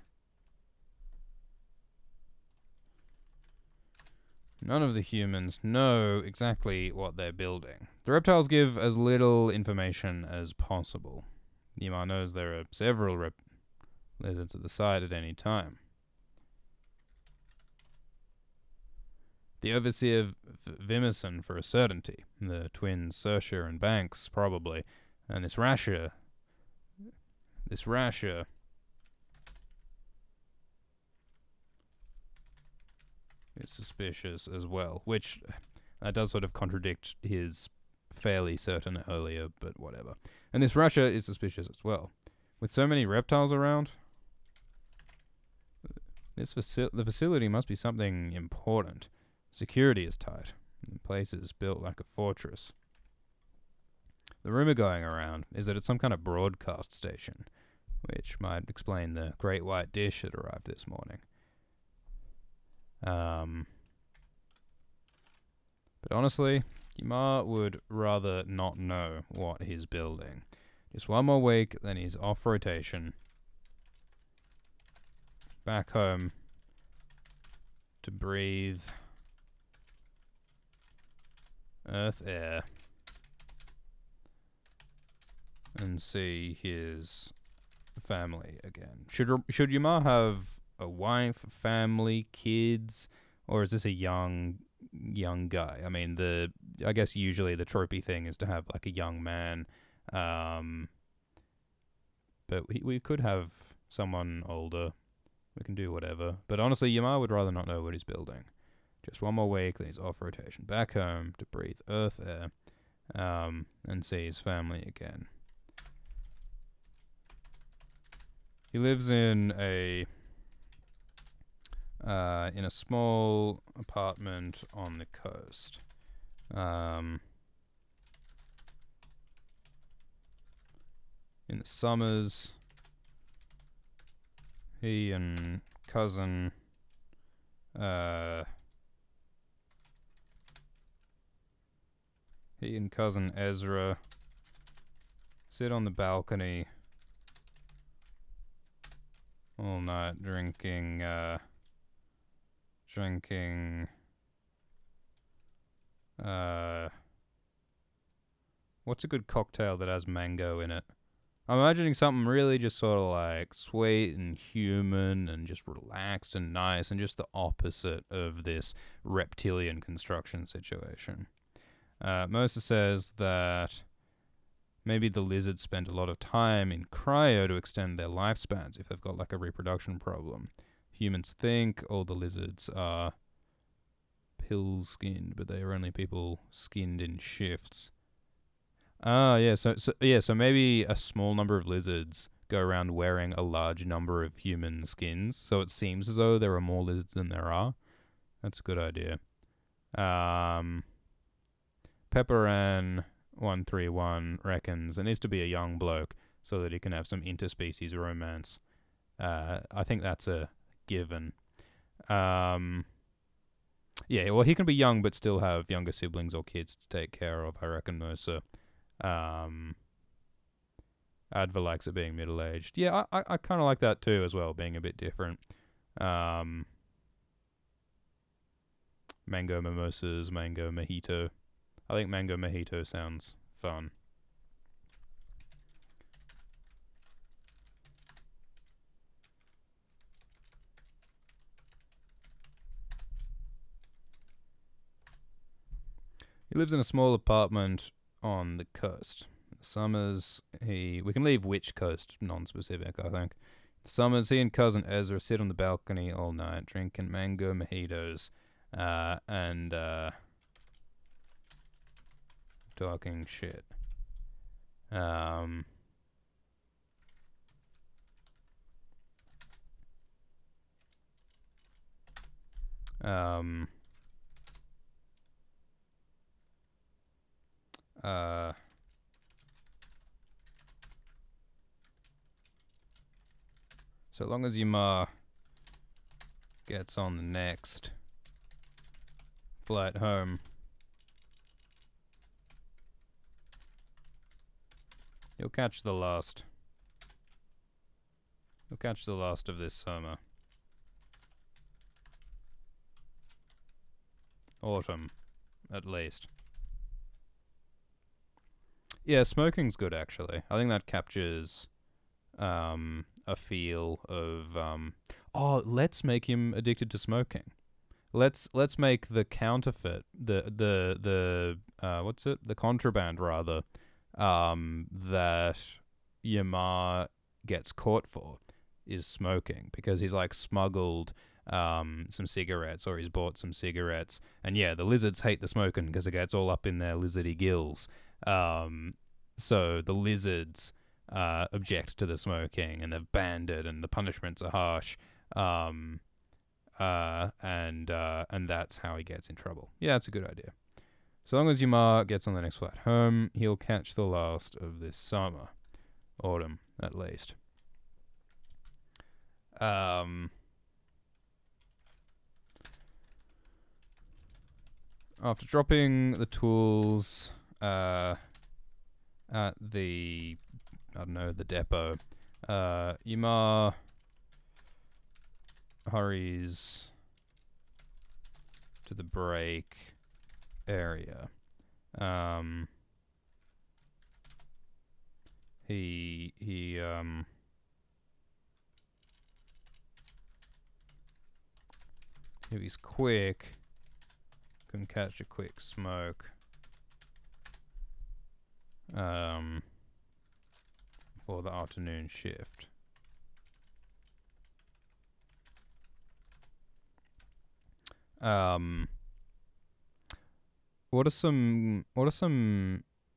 S1: None of the humans know exactly what they're building. The reptiles give as little information as possible. Ymar knows there are several lizards at the site at any time. The overseer Vimmerson for a certainty. The twins Sersha and Banks probably. And this Rasher is suspicious as well, which does sort of contradict his fairly certain earlier, but whatever. And this Rasher is suspicious as well. With so many reptiles around, the facility must be something important. Security is tight. The place is built like a fortress. The rumor going around is that it's some kind of broadcast station, which might explain the great white dish that arrived this morning. But honestly, Ymar would rather not know what he's building. Just one more week, then he's off rotation. Back home to breathe Earth air and see his family again. Should Ymar have a wife, family, kids, or is this a young guy? I mean, I guess usually the tropey thing is to have like a young man, but we could have someone older. We can do whatever. But honestly, Ymar would rather not know what he's building. Just one more week, then he's off rotation back home to breathe Earth air, and see his family again. He lives in a small apartment on the coast. In the summers, he and cousin Ezra sit on the balcony all night drinking what's a good cocktail that has mango in it? I'm imagining something really just sort of like sweet and human and just relaxed and nice and just the opposite of this reptilian construction situation. Moses says that maybe the lizards spend a lot of time in cryo to extend their lifespans if they've got like a reproduction problem. Humans think all the lizards are pill-skinned, but they are only people skinned in shifts. So maybe a small number of lizards go around wearing a large number of human skins, so it seems as though there are more lizards than there are. That's a good idea. Pepperan131 reckons it needs to be a young bloke so that he can have some interspecies romance. I think that's a given. Yeah, well, he can be young but still have younger siblings or kids to take care of, I reckon, though, so... Adva likes it being middle-aged. Yeah, I kind of like that too as well, being a bit different. Mango mimosas, mango mojito. I think mango mojito sounds fun. He lives in a small apartment on the coast. Summers, we can leave which coast, non-specific, I think. Summers, he and cousin Ezra sit on the balcony all night, drinking mango mojitos, and talking shit. So long as your ma gets on the next flight home, you'll catch the last. You'll catch the last of this summer. Autumn, at least. Yeah, smoking's good, actually. I think that captures a feel of let's make him addicted to smoking. Let's make the counterfeit, the what's it? The contraband, rather, that Yamar gets caught for is smoking, because he's like smuggled some cigarettes, or he's bought some cigarettes, and yeah, the lizards hate the smoking because it gets all up in their lizardy gills. So the lizards object to the smoking, and they've banned it, and the punishments are harsh, and that's how he gets in trouble. Yeah, that's a good idea. So long as Yamar gets on the next flight home, he'll catch the last of this summer. Autumn, at least. After dropping the tools at the, I don't know, the depot, Yamar hurries to the break area. If he's quick, can catch a quick smoke. For the afternoon shift. What are some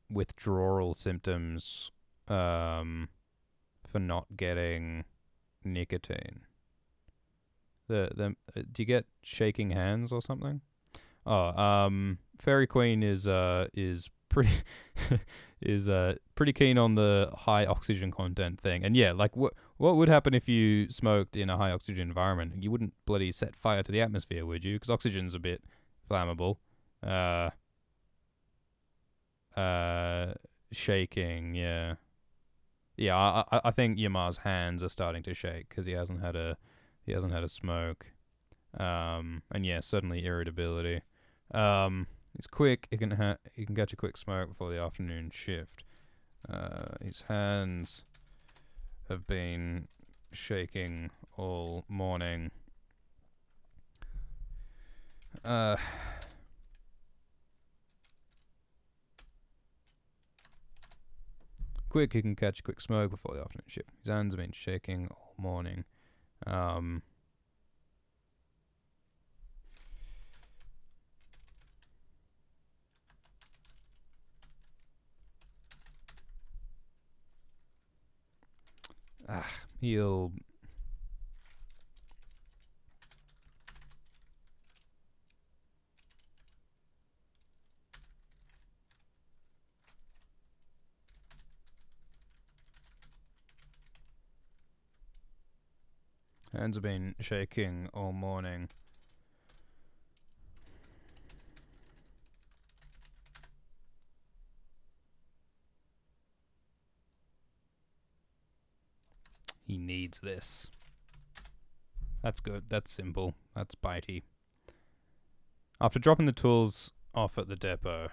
S1: withdrawal symptoms for not getting nicotine? Do you get shaking hands or something? Oh, Fairy Queen is pretty pretty keen on the high oxygen content thing. And yeah, like what would happen if you smoked in a high oxygen environment? You wouldn't bloody set fire to the atmosphere, would you? Because oxygen's a bit flammable. Shaking, yeah. Yeah, I think Yamar's hands are starting to shake because he hasn't had a smoke. And yeah, suddenly irritability. He's quick. He can catch a quick smoke before the afternoon shift. His hands have been shaking all morning. Quick, he can catch a quick smoke before the afternoon shift. His hands have been shaking all morning. he'll... Hands have been shaking all morning. He needs this. That's good. That's simple. That's bitey. After dropping the tools off at the depot...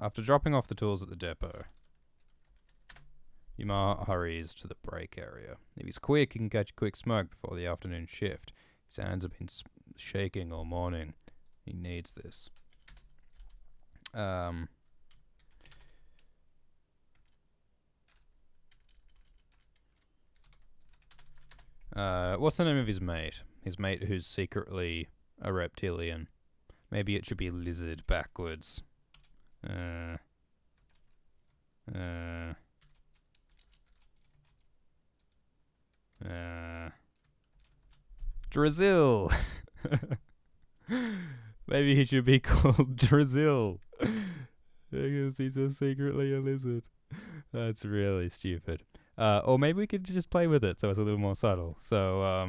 S1: After dropping off the tools at the depot, Yamar hurries to the break area. If he's quick, he can catch a quick smoke before the afternoon shift. His hands have been shaking all morning. He needs this. What's the name of his mate? His mate who's secretly a reptilian. Maybe it should be lizard backwards. Drazil! Maybe he should be called Drazil. Because he's a secretly a lizard. That's really stupid. Or maybe we could just play with it so it's a little more subtle. So,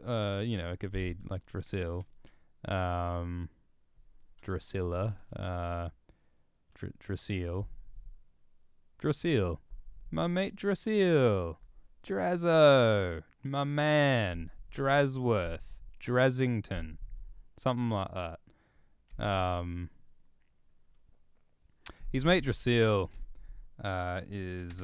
S1: you know, it could be like Drasil. Dracilla. Drasil. Drasil. My mate Drasil. Drazzo. My man. Drazworth. Drazington. Something like that. His mate Drasil is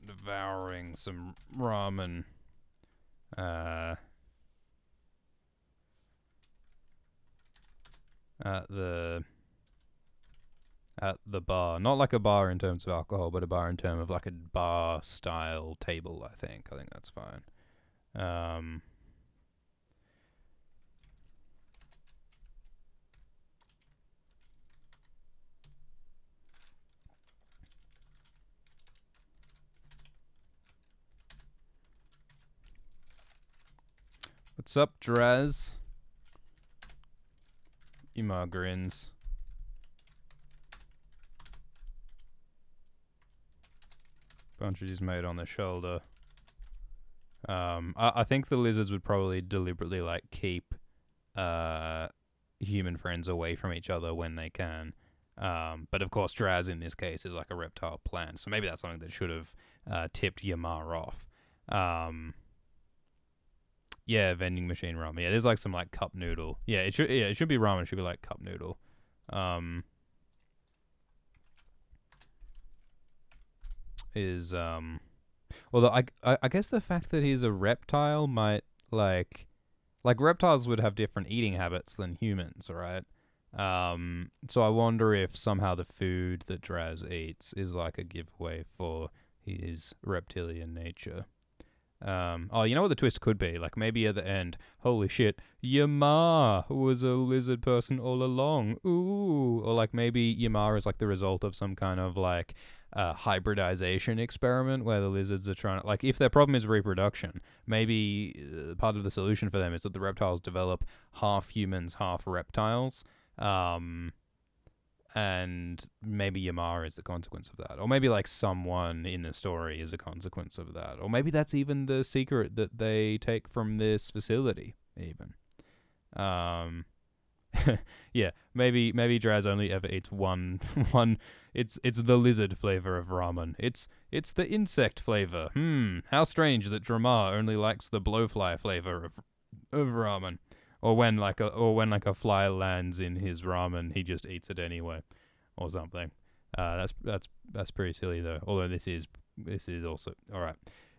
S1: devouring some ramen at the bar. Not like a bar in terms of alcohol, but a bar in terms of like a bar style table, I think that's fine. What's up, Draz? Imar grins. Punches his mate on the shoulder. I think the lizards would probably deliberately like keep human friends away from each other when they can. But of course, Draz in this case is like a reptile plant, so maybe that's something that should have tipped Yamar off. Yeah, vending machine ramen. Yeah, there's like some like cup noodle. Yeah, it should be ramen. It should be like cup noodle. Although I guess the fact that he's a reptile might like reptiles would have different eating habits than humans, right? So I wonder if somehow the food that Draz eats is like a giveaway for his reptilian nature. Oh, you know what the twist could be? Like maybe at the end, holy shit, Yamar was a lizard person all along. Ooh, or like maybe Yamar is like the result of some kind of like hybridization experiment where the lizards are trying to, like, if their problem is reproduction, maybe part of the solution for them is that the reptiles develop half humans, half reptiles. And maybe Yamar is the consequence of that. Or maybe like someone in the story is a consequence of that. Or maybe that's even the secret that they take from this facility, even. Yeah, maybe Draz only ever eats one it's the lizard flavor of ramen. It's the insect flavor. How strange that Dramar only likes the blowfly flavor of ramen. Or when like a fly lands in his ramen, he just eats it anyway, or something. That's pretty silly though. Although this is also all right.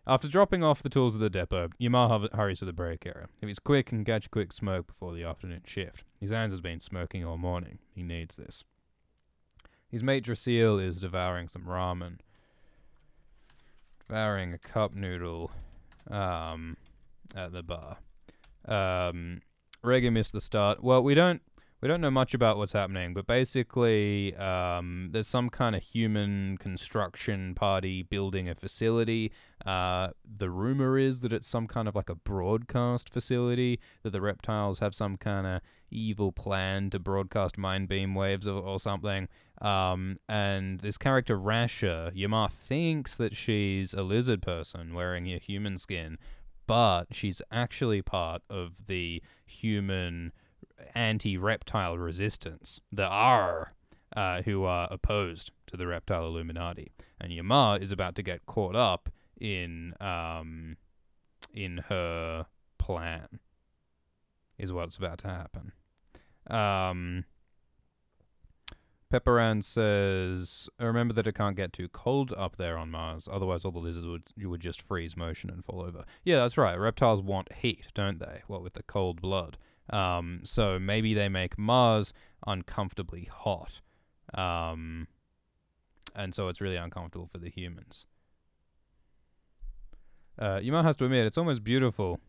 S1: After dropping off the tools at the depot, Yamar hurries to the break area. If he's quick, he can catch a quick smoke before the afternoon shift. His hands has been smoking all morning. He needs this. His mate Drasil is devouring some ramen. Devouring a cup noodle at the bar. Reggae missed the start. Well, we don't know much about what's happening, but basically, there's some kind of human construction party building a facility. The rumor is that it's some kind of like a broadcast facility, that the reptiles have some kind of evil plan to broadcast mind beam waves or something. And this character Rasha, Yamar thinks that she's a lizard person wearing a human skin, but she's actually part of the human anti-reptile resistance, the R, who are opposed to the reptile Illuminati. And Yamar is about to get caught up in her plan, is what's about to happen. Pepperan says, remember that it can't get too cold up there on Mars, otherwise all the lizards would just freeze motion and fall over. Yeah, that's right. Reptiles want heat, don't they? What with the cold blood. So maybe they make Mars uncomfortably hot. And so it's really uncomfortable for the humans. Yuma has to admit, it's almost beautiful.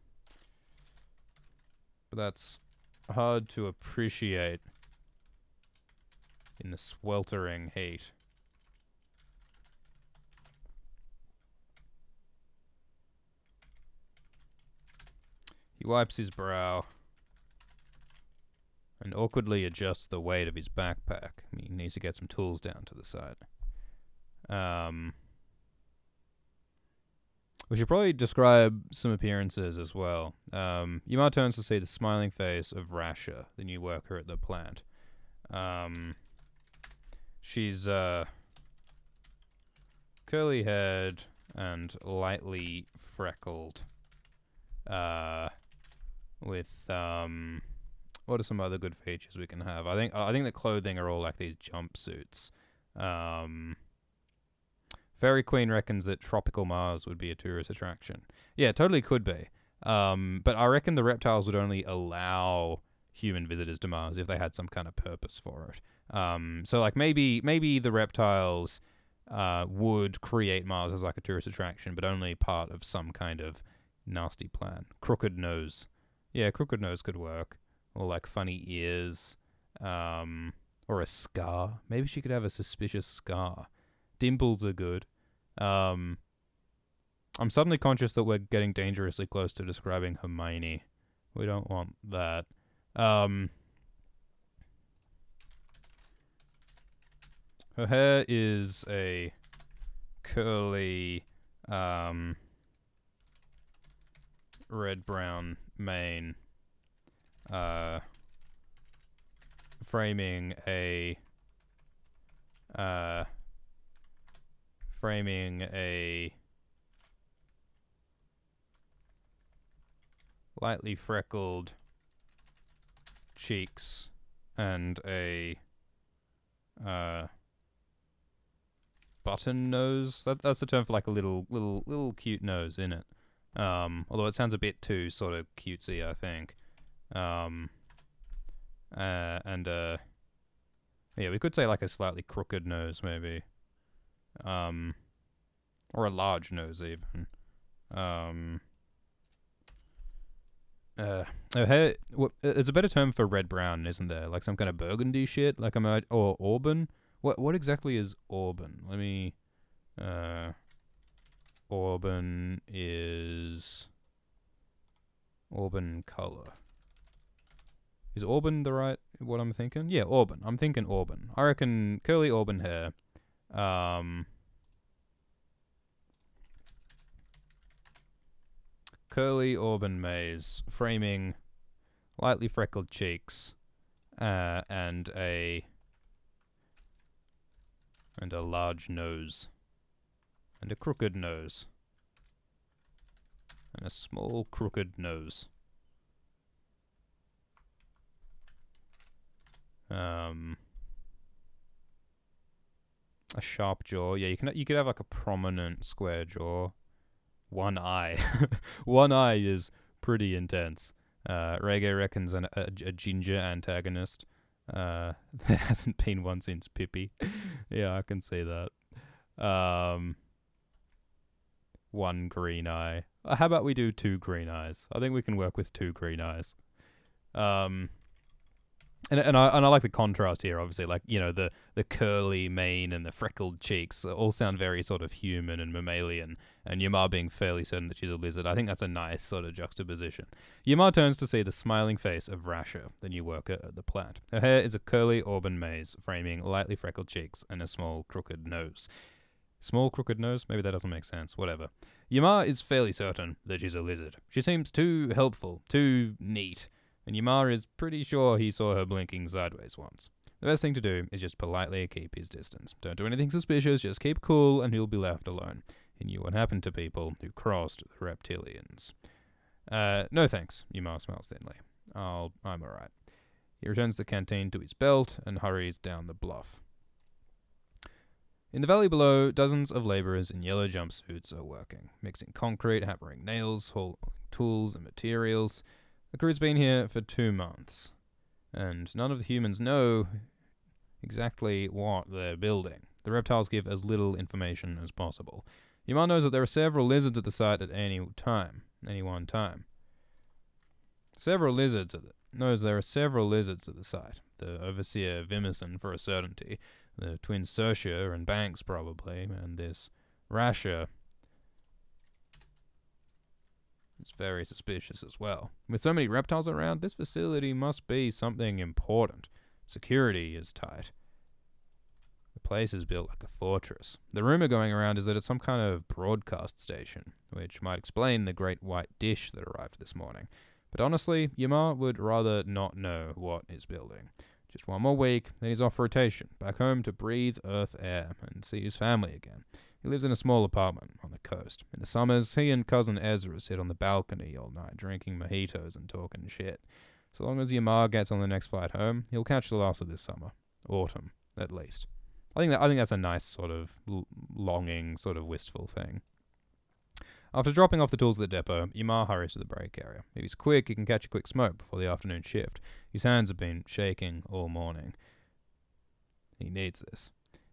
S1: But that's hard to appreciate in the sweltering heat. He wipes his brow and awkwardly adjusts the weight of his backpack. He needs to get some tools down to the side. We should probably describe some appearances as well. Yuma turns to see the smiling face of Rasha, the new worker at the plant. She's curly-haired and lightly freckled. With what are some other good features we can have? I think the clothing are all like these jumpsuits. Fairy Queen reckons that tropical Mars would be a tourist attraction. Yeah, it totally could be. But I reckon the reptiles would only allow human visitors to Mars if they had some kind of purpose for it. So like maybe the reptiles would create Mars as like a tourist attraction, but only part of some kind of nasty plan. Crooked nose. Yeah, crooked nose could work. Or like funny ears. Or a scar. Maybe she could have a suspicious scar. Dimples are good. I'm suddenly conscious that we're getting dangerously close to describing Hermione. We don't want that. Her hair is a curly, red-brown mane, framing a lightly freckled cheeks and a button nose. That's the term for like a little cute nose in it. Although it sounds a bit too sort of cutesy, I think. Yeah, we could say like a slightly crooked nose, maybe. Or a large nose, even. Her hair. It's a better term for red-brown, isn't there? Like some kind of burgundy shit, like or auburn. What exactly is auburn? Let me. Auburn is auburn color. Is auburn the right what I'm thinking? Yeah, auburn. I'm thinking auburn. I reckon curly auburn hair. Curly auburn maze, framing lightly freckled cheeks, and a large nose, and a crooked nose, and a small crooked nose. A sharp jaw. Yeah, you could have like a prominent square jaw. One eye. One eye is pretty intense. Reggae reckons a ginger antagonist. There hasn't been one since Pippi. Yeah, I can see that. One green eye. How about we do 2 green eyes? I think we can work with 2 green eyes. And I like the contrast here, obviously. Like, you know, the curly mane and the freckled cheeks all sound very sort of human and mammalian, and Yamar being fairly certain that she's a lizard. I think that's a nice sort of juxtaposition. Yamar turns to see the smiling face of Rasha, the new worker at the plant. Her hair is a curly auburn maze, framing lightly freckled cheeks and a small crooked nose. Small crooked nose? Maybe that doesn't make sense. Whatever. Yamar is fairly certain that she's a lizard. She seems too helpful, too neat, and Yamar is pretty sure he saw her blinking sideways once. The best thing to do is just politely keep his distance. Don't do anything suspicious, just keep cool and he'll be left alone. He knew what happened to people who crossed the reptilians. No thanks, Yamar smiles thinly. I'm alright. He returns the canteen to his belt and hurries down the bluff. In the valley below, dozens of labourers in yellow jumpsuits are working, mixing concrete, hammering nails, hauling tools and materials. The crew's been here for 2 months, and none of the humans know exactly what they're building. The reptiles give as little information as possible. Yamar knows that there are several lizards at the site at any one time. Knows there are several lizards at the site. The overseer Vimmerson for a certainty, the twins Sersha and Banks probably, and this Rasha. It's very suspicious as well. With so many reptiles around, this facility must be something important. Security is tight. The place is built like a fortress. The rumor going around is that it's some kind of broadcast station, which might explain the great white dish that arrived this morning. But honestly, Yamar would rather not know what is building. Just 1 more week, then he's off rotation, back home to breathe earth air and see his family again. He lives in a small apartment on the coast. In the summers, he and cousin Ezra sit on the balcony all night, drinking mojitos and talking shit. So long as Yamar gets on the next flight home, he'll catch the last of this summer. Autumn, at least. I think that's a nice sort of longing, sort of wistful thing. After dropping off the tools at the depot, Yamar hurries to the break area. If he's quick, he can catch a quick smoke before the afternoon shift. His hands have been shaking all morning. He needs this.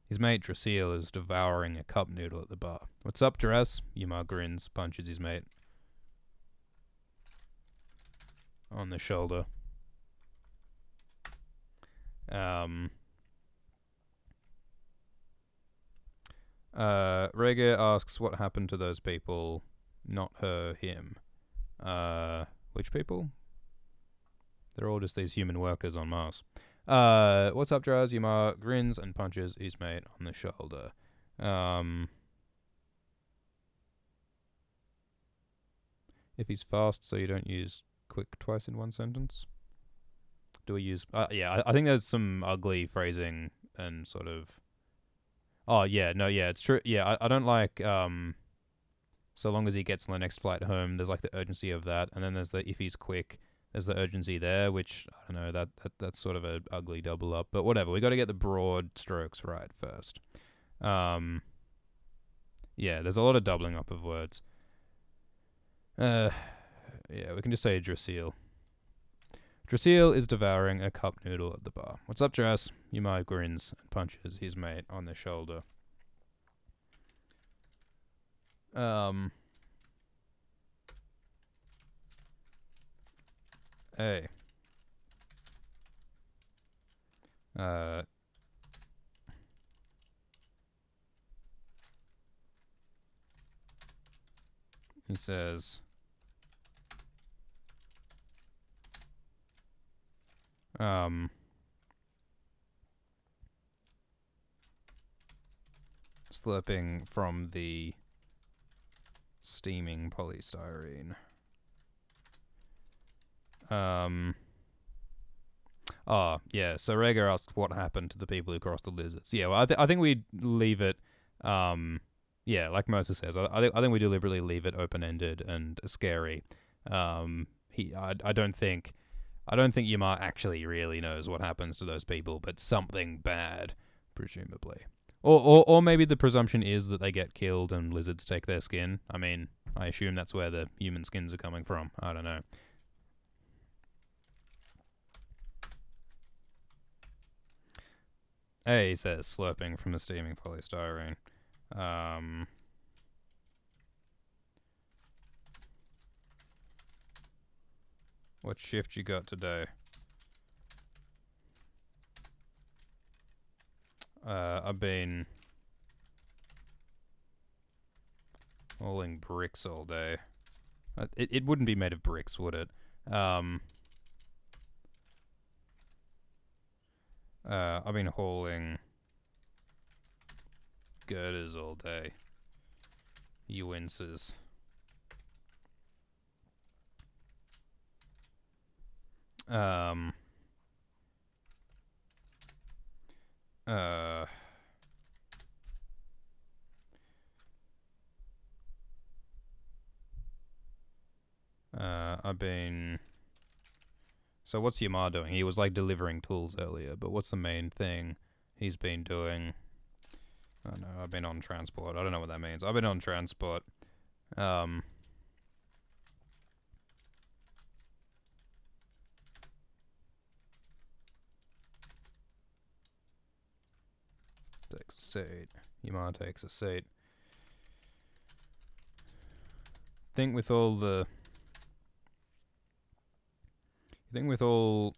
S1: His mate Drasil is devouring a cup noodle at the bar. What's up, Dras? Yamar grins, punches his mate on the shoulder. Rhaegar asks what happened to those people. Not her, him. Which people? They're all just these human workers on Mars. What's up, Draz? Yamar grins and punches his mate on the shoulder. If he's fast, so you don't use quick twice in one sentence. Do we use... yeah, I think there's some ugly phrasing and sort of... Oh, yeah, no, yeah, it's true. Yeah, I don't like... so long as he gets on the next flight home, there's like the urgency of that. And then there's the if he's quick... There's the urgency there, which, I don't know, that's sort of a ugly double up. But whatever, we got to get the broad strokes right first. Yeah, there's a lot of doubling up of words. Yeah, we can just say Drasil. Drasil is devouring a cup noodle at the bar. What's up, Dras? Yamar grins and punches his mate on the shoulder. Hey. He says, slurping from the steaming polystyrene. Oh, yeah, so Rhaegar asked what happened to the people who crossed the lizards. Yeah, well, I think we leave it, yeah, like Moses says, I think we deliberately leave it open-ended and scary. I don't think Yamar actually really knows what happens to those people, but something bad, presumably. Or maybe the presumption is that they get killed and lizards take their skin. I mean, I assume that's where the human skins are coming from. I don't know. Hey, he says, slurping from the steaming polystyrene. What shift you got today? I've been hauling bricks all day. It wouldn't be made of bricks, would it? I've been hauling girders all day. You winces. I've been... So what's Yamar doing? He was like delivering tools earlier, but what's the main thing he's been doing? Oh no, I've been on transport. I don't know what that means. I've been on transport. Takes a seat. Yamar takes a seat. Think with all the... You think with all...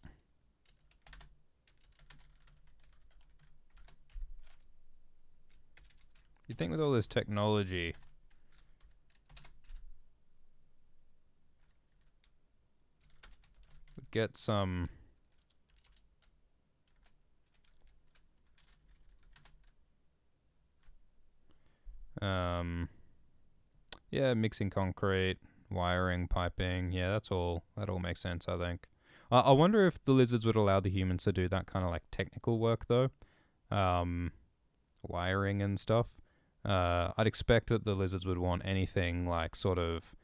S1: You think with all this technology... We'd get some... Yeah, mixing concrete, wiring, piping. Yeah, that all makes sense, I think. I wonder if the lizards would allow the humans to do that kind of like technical work though. Wiring and stuff. I'd expect that the lizards would want anything like sort of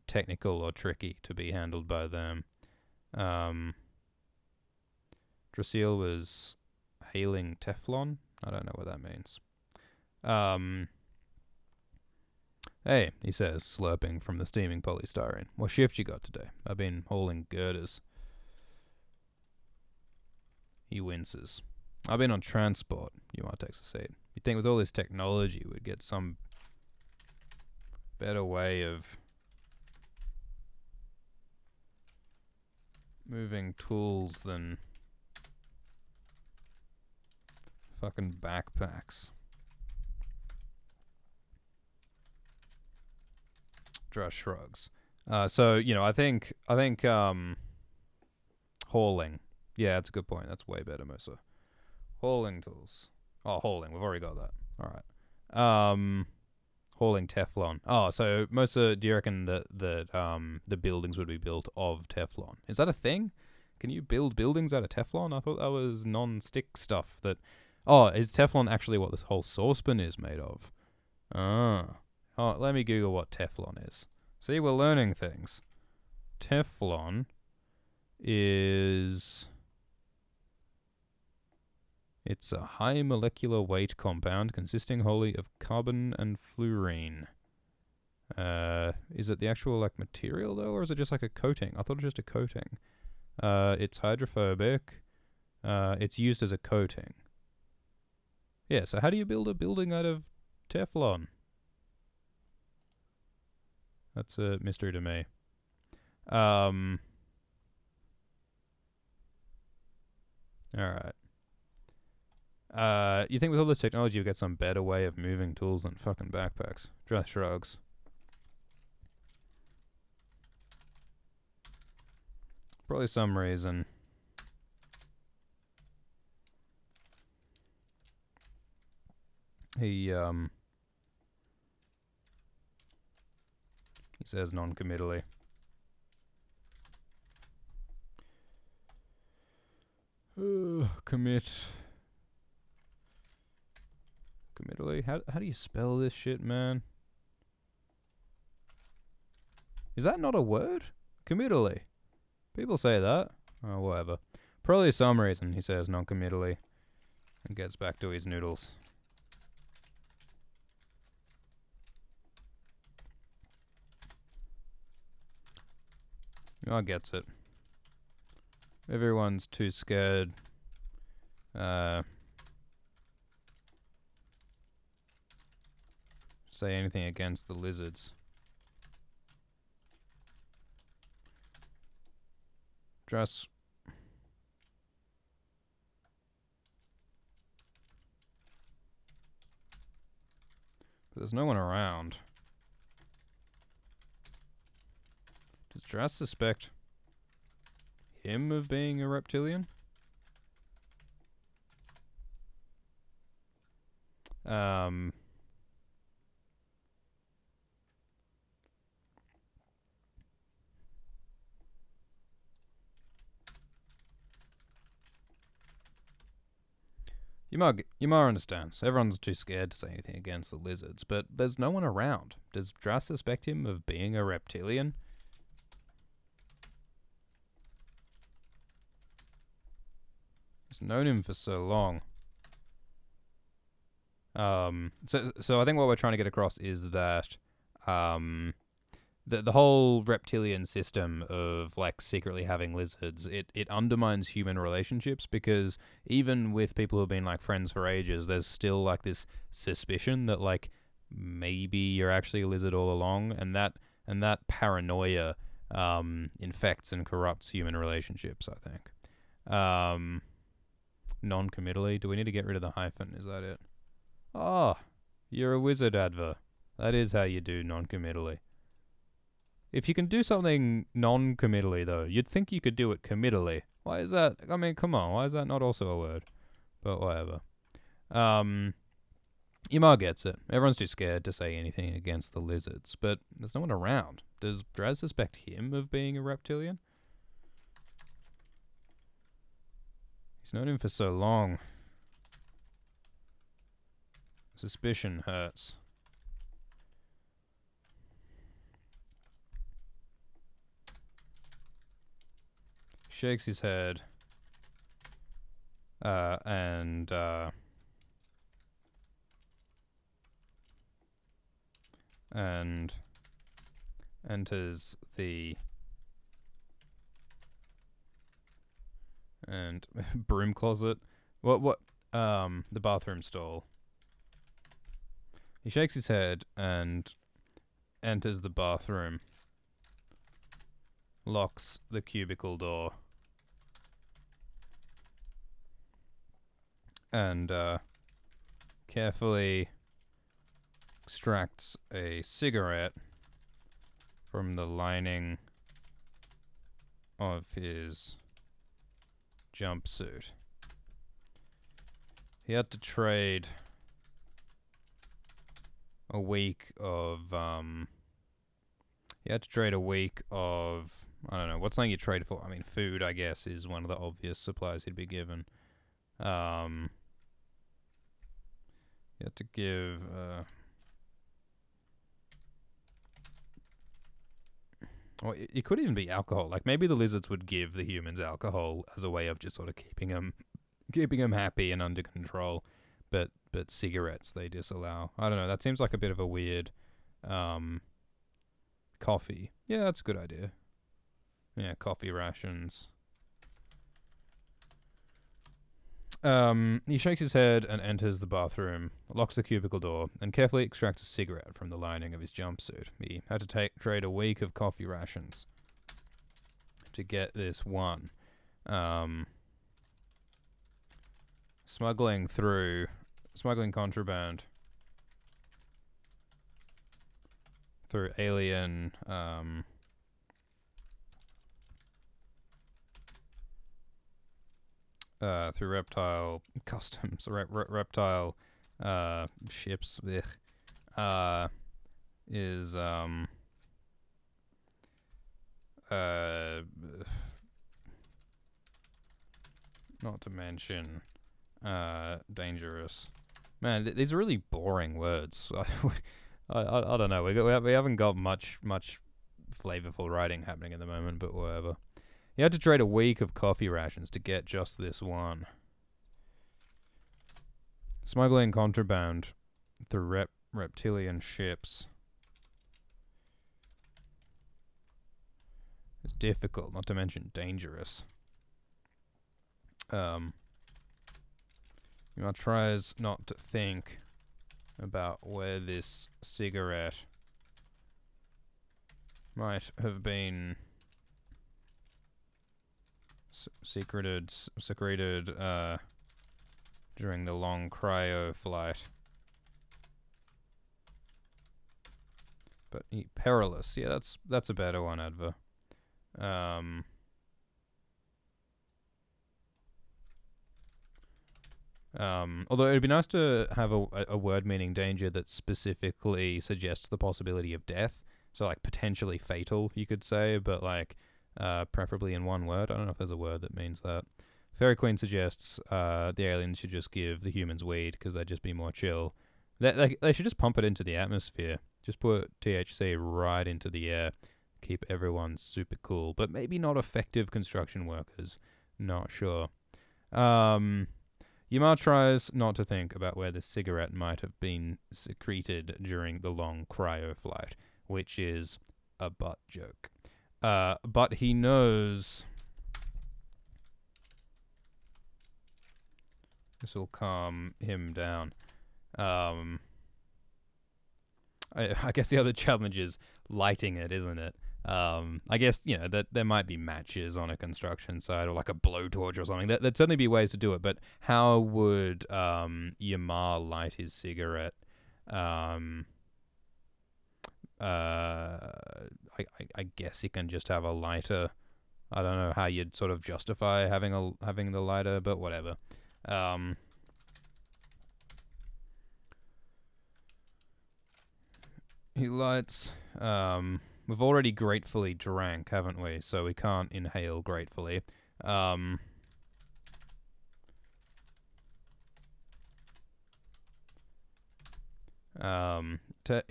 S1: technical or tricky to be handled by them. Drasil was hailing Teflon. I don't know what that means. Hey, he says, slurping from the steaming polystyrene. What shift you got today? I've been hauling girders. He winces. I've been on transport. You might take a seat. You'd think with all this technology we'd get some better way of moving tools than fucking backpacks. Josh shrugs. So, you know, I think hauling. Yeah, that's a good point. That's way better, Musa. Hauling tools. Oh, hauling. We've already got that. All right. Hauling Teflon. Oh, so Musa, do you reckon that the buildings would be built of Teflon? Is that a thing? Can you build buildings out of Teflon? I thought that was non-stick stuff. That. Oh, is Teflon actually what this whole saucepan is made of? Ah. Oh, let me Google what Teflon is. See, we're learning things. Teflon is... It's a high molecular weight compound consisting wholly of carbon and fluorine. Is it the actual, like, material, though, or is it just like a coating? I thought it was just a coating. It's hydrophobic. It's used as a coating. Yeah, so how do you build a building out of Teflon? That's a mystery to me. Alright. You think with all this technology you get some better way of moving tools than fucking backpacks? Just shrugs. Probably some reason. He says non-committally. Commit. Committally? How do you spell this shit, man? Is that not a word? Committally. People say that. Oh, whatever. Probably some reason he says non-committally. And gets back to his noodles. I gets it. Everyone's too scared. Say anything against the lizards. Dress. There's no one around. Does Drass suspect him of being a reptilian? Ymar understands. Everyone's too scared to say anything against the lizards, but there's no one around. Does Drass suspect him of being a reptilian? He's known him for so long. So I think what we're trying to get across is that the whole reptilian system of like secretly having lizards, it undermines human relationships, because even with people who've been like friends for ages, there's still like this suspicion that like maybe you're actually a lizard all along, and that paranoia infects and corrupts human relationships, I think. Non-committally, do we need to get rid of the hyphen? Is that it? Oh, you're a wizard, Adver. That is how you do non-committally. If you can do something non-committally, though, you'd think you could do it committally. Why is that? I mean, come on. Why is that not also a word? But whatever. Ymar gets it. Everyone's too scared to say anything against the lizards, but there's no one around. Does Draz suspect him of being a reptilian? He's known him for so long. Suspicion hurts. Shakes his head and enters the broom closet. The bathroom stall. He shakes his head and enters the bathroom. Locks the cubicle door. And carefully extracts a cigarette from the lining of his jumpsuit. He had to trade a week of I don't know, what's something you trade for? I mean, food, I guess, is one of the obvious supplies he'd be given. You had to give well, it could even be alcohol. Like maybe the lizards would give the humans alcohol as a way of just sort of keeping them happy and under control. But cigarettes they disallow. I don't know. That seems like a bit of a weird. Coffee. Yeah, that's a good idea. Yeah, coffee rations. He shakes his head and enters the bathroom, locks the cubicle door, and carefully extracts a cigarette from the lining of his jumpsuit. He had to trade a week of coffee rations to get this one. Smuggling contraband through alien through reptile customs, reptile ships. Is not to mention dangerous. Man, these are really boring words. I don't know. We haven't got much flavorful writing happening at the moment, but whatever. He had to trade a week of coffee rations to get just this one. Smuggling contraband through reptilian ships is difficult, not to mention dangerous. Tries not to think about where this cigarette might have been secreted during the long cryo flight. But perilous. Yeah, that's a better one, Adver. Although it'd be nice to have a word meaning danger that specifically suggests the possibility of death. So like potentially fatal, you could say, but like preferably in one word. I don't know if there's a word that means that. Fairy Queen suggests the aliens should just give the humans weed because they'd just be more chill. They should just pump it into the atmosphere. Just put THC right into the air. Keep everyone super cool. But maybe not effective construction workers. Not sure. Yamar tries not to think about where the cigarette might have been secreted during the long cryo flight, which is a butt joke. But he knows this will calm him down. I guess the other challenge is lighting it, isn't it? I guess, you know, that there might be matches on a construction site or like a blowtorch or something. There'd certainly be ways to do it, but how would Yamar light his cigarette? I guess he can just have a lighter. I don't know how you'd sort of justify having the lighter, but whatever. He lights. We've already gratefully drank, haven't we? So we can't inhale gratefully. He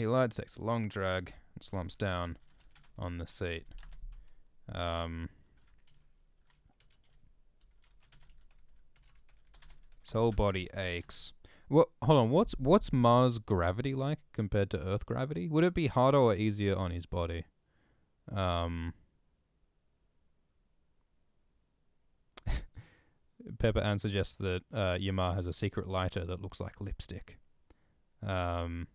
S1: lights, takes a long drag, and slumps down on the seat. His whole body aches. What? Hold on. What's Mars gravity like compared to Earth gravity? Would it be harder or easier on his body? Pepper Ann suggests that Yamar has a secret lighter that looks like lipstick. That's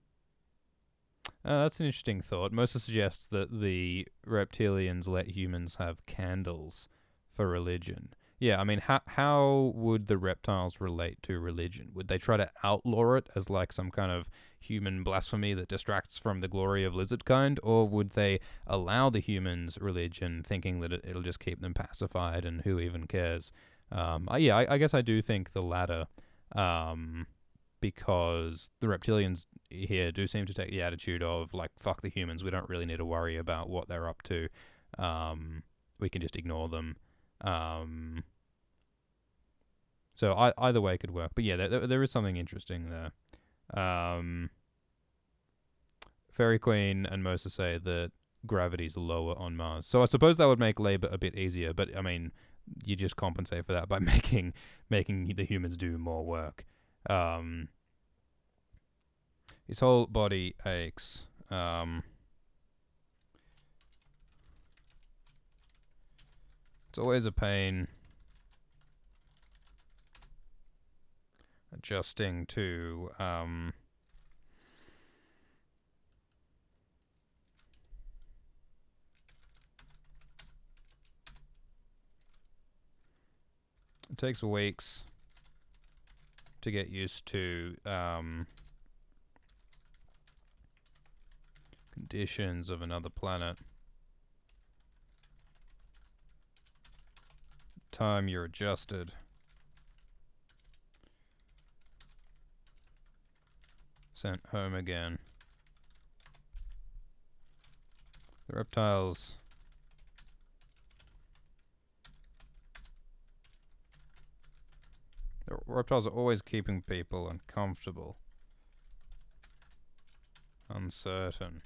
S1: an interesting thought. Mosa suggests that the reptilians let humans have candles for religion. Yeah, I mean, how would the reptiles relate to religion? Would they try to outlaw it as like some kind of human blasphemy that distracts from the glory of lizard kind? Or would they allow the humans' religion, thinking that it'll just keep them pacified and who even cares? I guess I do think the latter, because the reptilians here do seem to take the attitude of, like, fuck the humans, we don't really need to worry about what they're up to. We can just ignore them. So either way could work, but yeah, there is something interesting there. Fairy Queen and Mosa say that gravity's lower on Mars, so I suppose that would make labor a bit easier. But I mean, you just compensate for that by making the humans do more work. His whole body aches. It's always a pain adjusting to it takes weeks to get used to conditions of another planet. Time you're adjusted. Sent home again. The reptiles. The reptiles are always keeping people uncomfortable, uncertain,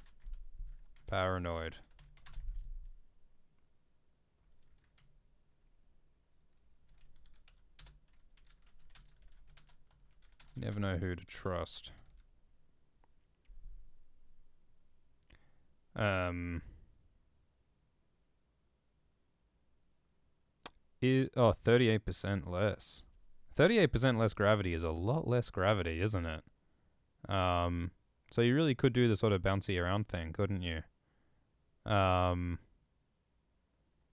S1: paranoid. You never know who to trust. 38% less. 38% less gravity is a lot less gravity, isn't it? So you really could do the sort of bouncy around thing, couldn't you?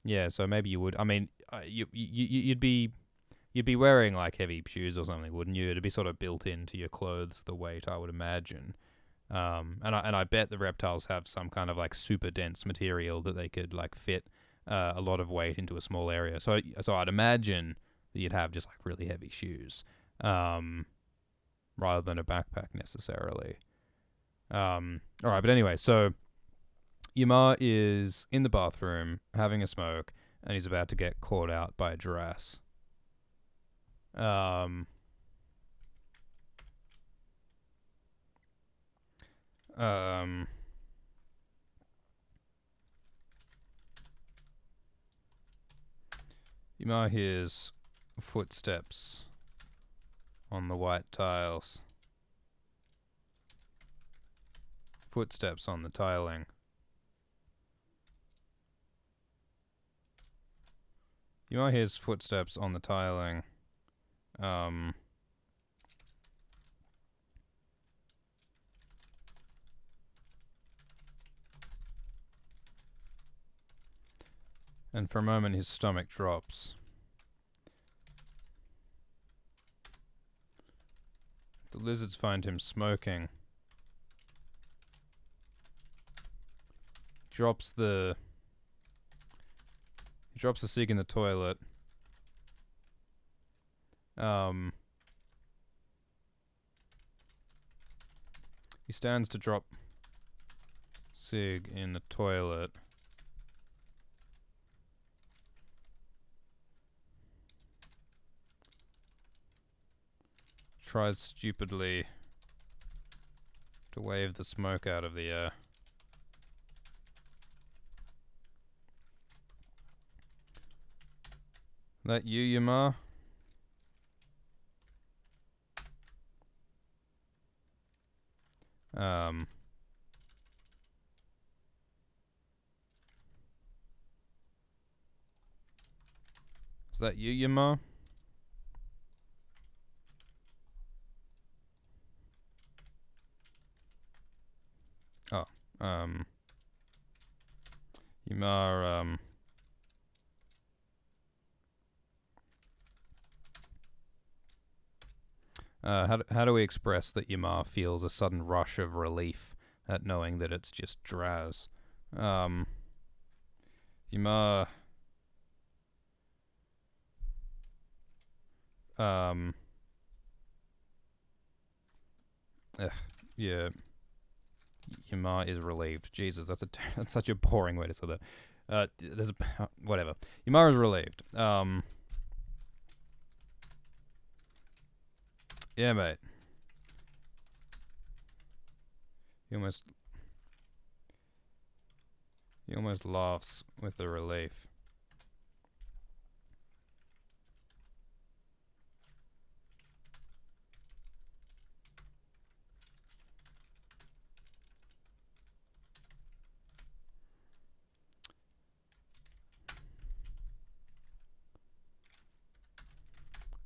S1: Yeah, so maybe you would. I mean, you'd be wearing like heavy shoes or something, wouldn't you? It'd be sort of built into your clothes, the weight, I would imagine. And I bet the reptiles have some kind of like super dense material that they could like fit a lot of weight into a small area. So I'd imagine that you'd have just like really heavy shoes, rather than a backpack necessarily. All right, but anyway, so Yamar is in the bathroom having a smoke, and he's about to get caught out by a giraffes. Um, um, Yamar hears footsteps on the white tiles. Footsteps on the tiling. Yamar hears footsteps on the tiling. And for a moment his stomach drops. The lizards find him smoking. He drops the cig in the toilet. He stands to drop cig in the toilet. Tries stupidly to wave the smoke out of the air. That you, Yamar? Is that you, Yamar? Oh, Yamar, how do we express that Yamar feels a sudden rush of relief at knowing that it's just Draz? Yamar, yeah, Yamar is relieved. Jesus, that's such a boring way to say that. Whatever. Yamar is relieved. Yeah, mate. He almost laughs with the relief.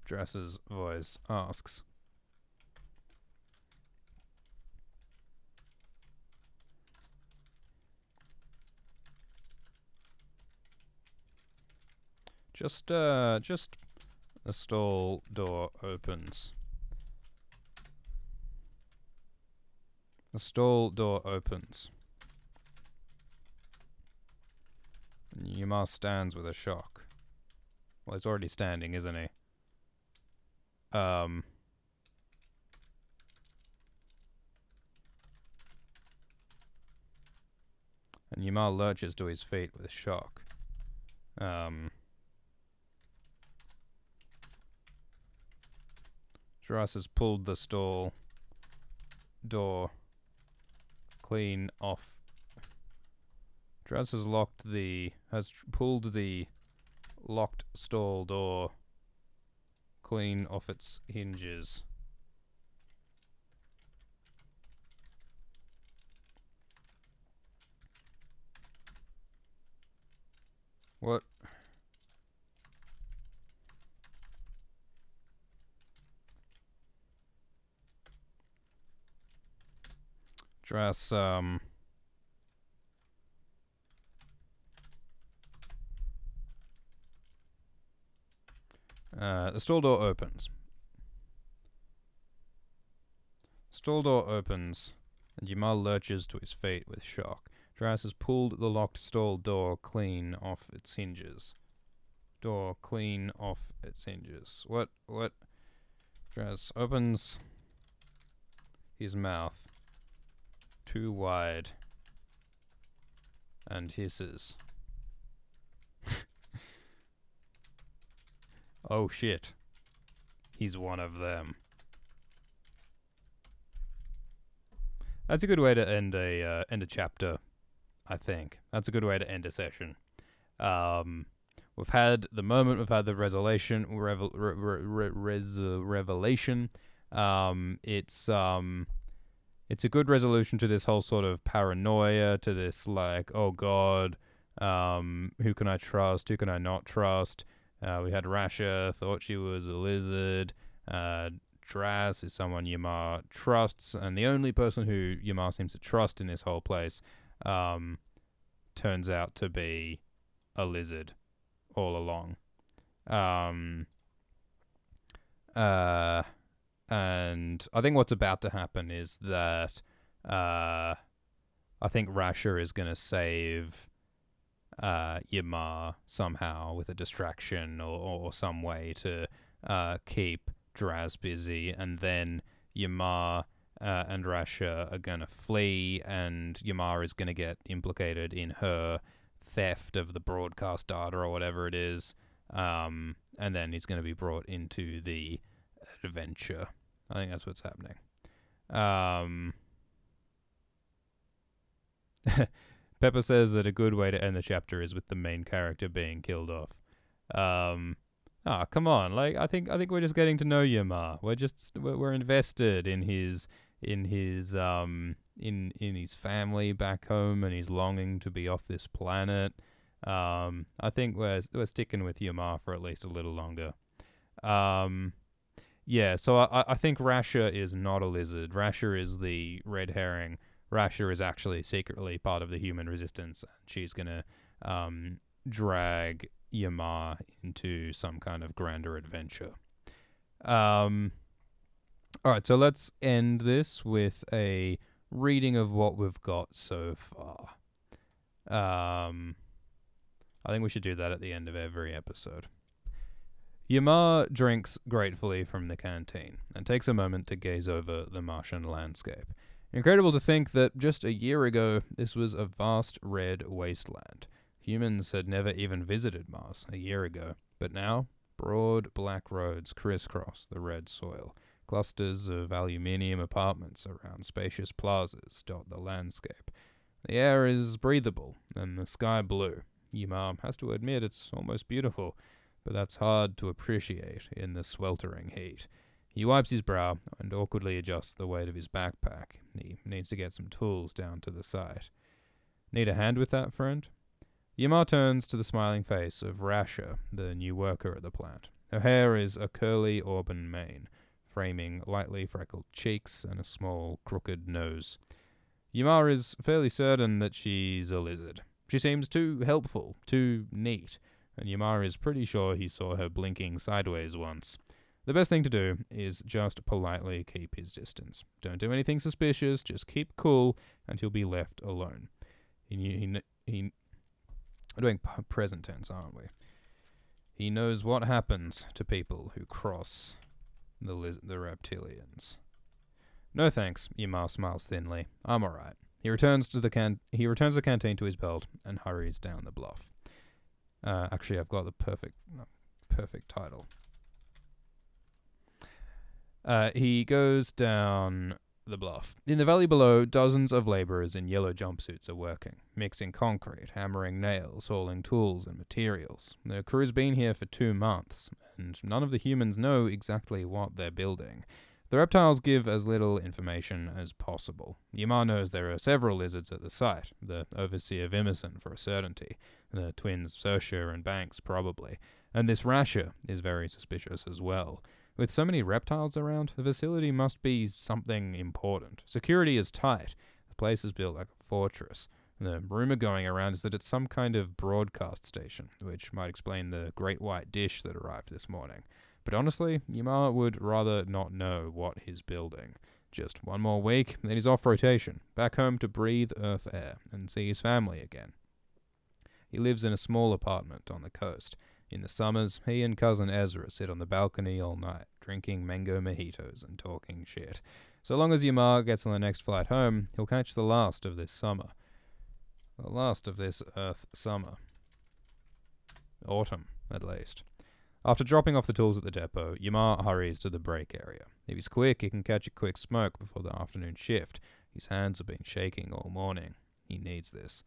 S1: Dress's voice asks, just the stall door opens. The stall door opens. Yamar stands with a shock. Well, he's already standing, isn't he? And Yamar lurches to his feet with shock. Dras has pulled the stall door clean off. Dras has pulled the locked stall door clean off its hinges. What? Dras, The stall door opens. Stall door opens, and Yamal lurches to his feet with shock. Draz has pulled the locked stall door clean off its hinges. Door clean off its hinges. What? Draz opens his mouth too wide and hisses. Oh shit. He's one of them. That's a good way to end a chapter, I think. That's a good way to end a session. We've had the moment, we've had the revelation. It's a good resolution to this whole sort of paranoia, to this like, oh god, who can I trust, who can I not trust? We had Rasha, thought she was a lizard. Draz is someone Yamar trusts, and the only person who Yamar seems to trust in this whole place turns out to be a lizard all along. And I think what's about to happen is that I think Rasha is going to save Yamar somehow with a distraction or some way to keep Draz busy, and then Yamar and Rasha are going to flee, and Yamar is going to get implicated in her theft of the broadcast data or whatever it is, and then he's going to be brought into the adventure. I think that's what's happening. Pepper says that a good way to end the chapter is with the main character being killed off. Come on! Like I think we're just getting to know Yamar. We're invested in his family back home, and he's longing to be off this planet. I think we're sticking with Yamar for at least a little longer. Yeah. So I think Rasha is not a lizard. Rasha is the red herring. Rasha is actually secretly part of the human resistance. She's gonna drag Yamar into some kind of grander adventure. Alright, so let's end this with a reading of what we've got so far. I think we should do that at the end of every episode. Yamar drinks gratefully from the canteen and takes a moment to gaze over the Martian landscape. Incredible to think that just a year ago, this was a vast red wasteland. Humans had never even visited Mars a year ago, but now, broad black roads crisscross the red soil. Clusters of aluminium apartments around spacious plazas dot the landscape. The air is breathable, and the sky blue. Yamar has to admit it's almost beautiful, but that's hard to appreciate in the sweltering heat. He wipes his brow and awkwardly adjusts the weight of his backpack. He needs to get some tools down to the site. Need a hand with that, friend? Yamar turns to the smiling face of Rasha, the new worker at the plant. Her hair is a curly auburn mane, framing lightly freckled cheeks and a small, crooked nose. Yamar is fairly certain that she's a lizard. She seems too helpful, too neat, and Yamar is pretty sure he saw her blinking sideways once. The best thing to do is just politely keep his distance. Don't do anything suspicious, just keep cool, and he'll be left alone. We're doing present tense, aren't we? He knows what happens to people who cross the reptilians. No thanks, Yamar smiles thinly. I'm alright. He returns the canteen to his belt and hurries down the bluff. Actually, I've got the perfect title. He goes down the bluff. In the valley below, dozens of laborers in yellow jumpsuits are working, mixing concrete, hammering nails, hauling tools and materials. The crew's been here for 2 months, and none of the humans know exactly what they're building. The reptiles give as little information as possible. Yamar knows there are several lizards at the site, the overseer Vimmerson for a certainty, the twins Sersha and Banks probably, and this Rasha is very suspicious as well. With so many reptiles around, the facility must be something important. Security is tight. The place is built like a fortress. The rumor going around is that it's some kind of broadcast station, which might explain the great white dish that arrived this morning. But honestly, Ymar would rather not know what he's building. Just one more week, then he's off rotation, back home to breathe Earth air and see his family again. He lives in a small apartment on the coast. In the summers, he and cousin Ezra sit on the balcony all night, drinking mango mojitos and talking shit. So long as Ymar gets on the next flight home, he'll catch the last of this summer. The last of this Earth summer. Autumn, at least. After dropping off the tools at the depot, Ymar hurries to the break area. If he's quick, he can catch a quick smoke before the afternoon shift. His hands have been shaking all morning. He needs this.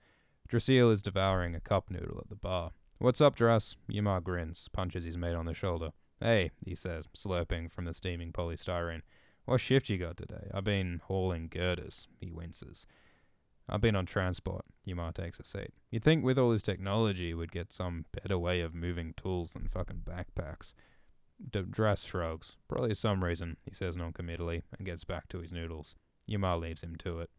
S1: Drasil is devouring a cup noodle at the bar. "What's up, Dras?" Ymar grins, punches his mate on the shoulder. "Hey," he says, slurping from the steaming polystyrene. "What shift you got today?" "I've been hauling girders." He winces. "I've been on transport." Ymar takes a seat. "You'd think with all this technology we'd get some better way of moving tools than fucking backpacks." Dras shrugs. "Probably some reason," he says non-committally, and gets back to his noodles. Ymar leaves him to it.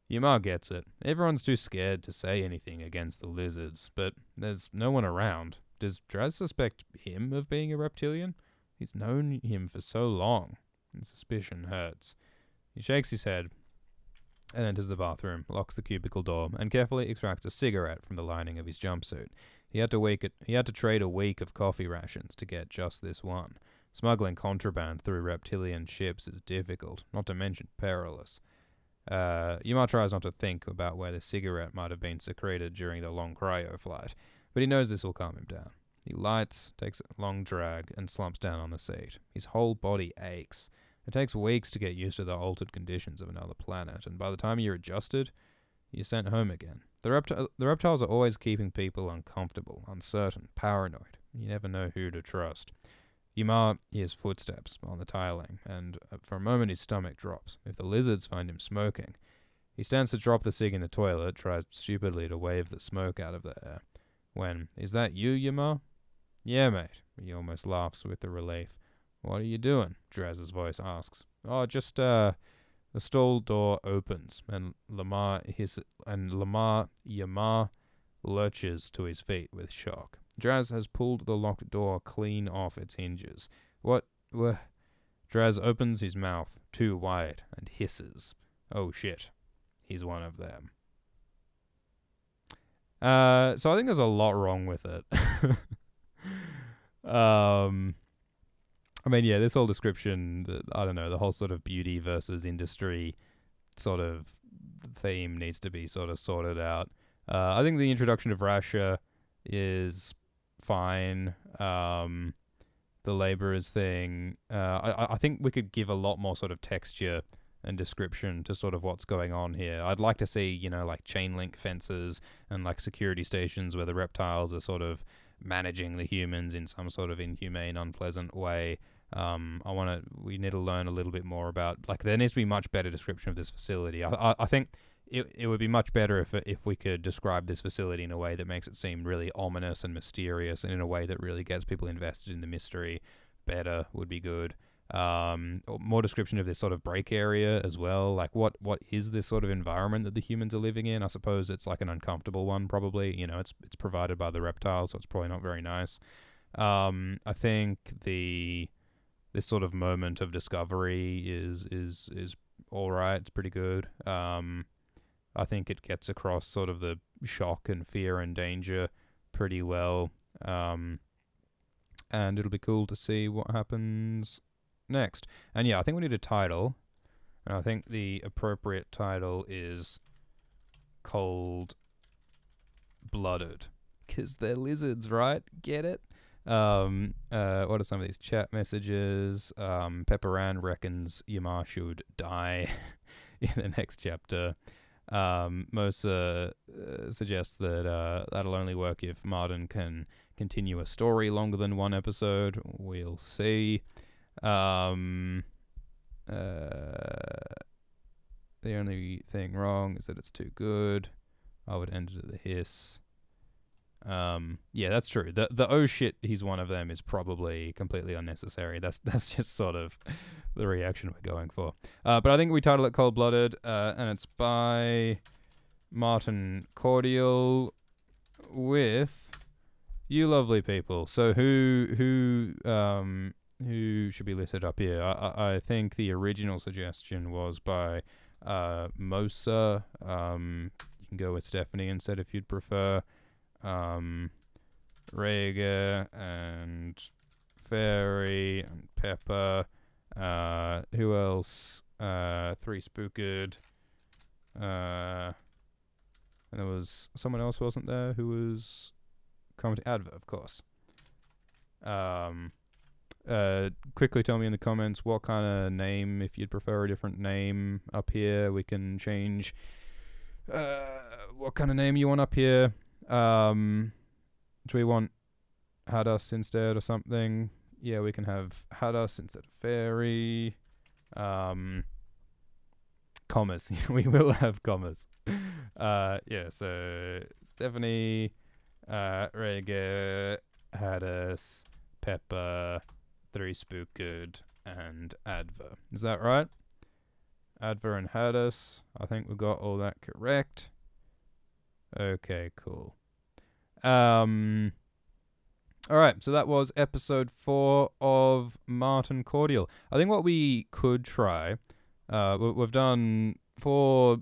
S1: Ymar gets it. Everyone's too scared to say anything against the lizards, but there's no one around. Does Dras suspect him of being a reptilian? He's known him for so long, and suspicion hurts. He shakes his head and enters the bathroom, locks the cubicle door, and carefully extracts a cigarette from the lining of his jumpsuit. He had to trade a week of coffee rations to get just this one. Smuggling contraband through reptilian ships is difficult, not to mention perilous. Ymar tries not to think about where the cigarette might have been secreted during the long cryo flight, but he knows this will calm him down. He lights, takes a long drag, and slumps down on the seat. His whole body aches. It takes weeks to get used to the altered conditions of another planet, and by the time you're adjusted, you're sent home again. The reptiles are always keeping people uncomfortable, uncertain, paranoid. You never know who to trust. Ymar hears footsteps on the tiling, and for a moment his stomach drops. If the lizards find him smoking, he stands to drop the cig in the toilet, tries stupidly to wave the smoke out of the air. When, "Is that you, Ymar?" "Yeah, mate." He almost laughs with the relief. "What are you doing?" Draz's voice asks. "Oh, just, the stall door opens, and Ymar lurches to his feet with shock. Draz has pulled the locked door clean off its hinges. "What? Draz opens his mouth too wide and hisses. Oh shit, he's one of them. So I think there's a lot wrong with it. I mean, yeah, this whole description, I don't know, the whole sort of beauty versus industry sort of theme needs to be sort of sorted out. I think the introduction of Russia is fine. The laborers thing, I think we could give a lot more sort of texture and description to sort of what's going on here. I'd like to see, you know, like chain link fences and like security stations where the reptiles are sort of managing the humans in some sort of inhumane, unpleasant way. We need to learn a little bit more about, like, there needs to be much better description of this facility. I think it would be much better if we could describe this facility in a way that makes it seem really ominous and mysterious, and in a way that really gets people invested in the mystery. Better would be good. More description of this sort of break area as well. Like, what is this sort of environment that the humans are living in? I suppose it's like an uncomfortable one, probably. You know, it's provided by the reptiles, so it's probably not very nice. I think this sort of moment of discovery is all right. It's pretty good. I think it gets across sort of the shock and fear and danger pretty well. And it'll be cool to see what happens next. And yeah, I think we need a title. And I think the appropriate title is Cold Blooded. 'Cause they're lizards, right? Get it? What are some of these chat messages? Pepperan reckons Ymar should die in the next chapter. Mosa suggests that that'll only work if Marten can continue a story longer than one episode. We'll see. The only thing wrong is that it's too good. I would end it at the hiss. Yeah, that's true. The oh shit, he's one of them is probably completely unnecessary. That's just sort of the reaction we're going for. But I think we title it Cold Blooded, and it's by Marten Cordial with You lovely people. So who should be listed up here? I think the original suggestion was by Mosa. You can go with Stephanie instead if you'd prefer. Rhaegar and Fairy and Pepper. Who else? Three Spooked. And there was someone else, wasn't there, who was commenting? Adver, of course. Quickly tell me in the comments what kind of name, if you'd prefer a different name up here. We can change what kind of name you want up here. Do we want Hadas instead or something? Yeah, we can have Hadas instead of Fairy. Commas. We will have commas. Yeah, so Stephanie, Rhaegar, Hadas, Pepper, Three Spooked, and Adver. Is that right? Adver and Hadas. I think we got all that correct. Okay, cool. Alright, so that was episode 4 of Marten Cordial. I think what we could try, we've done 4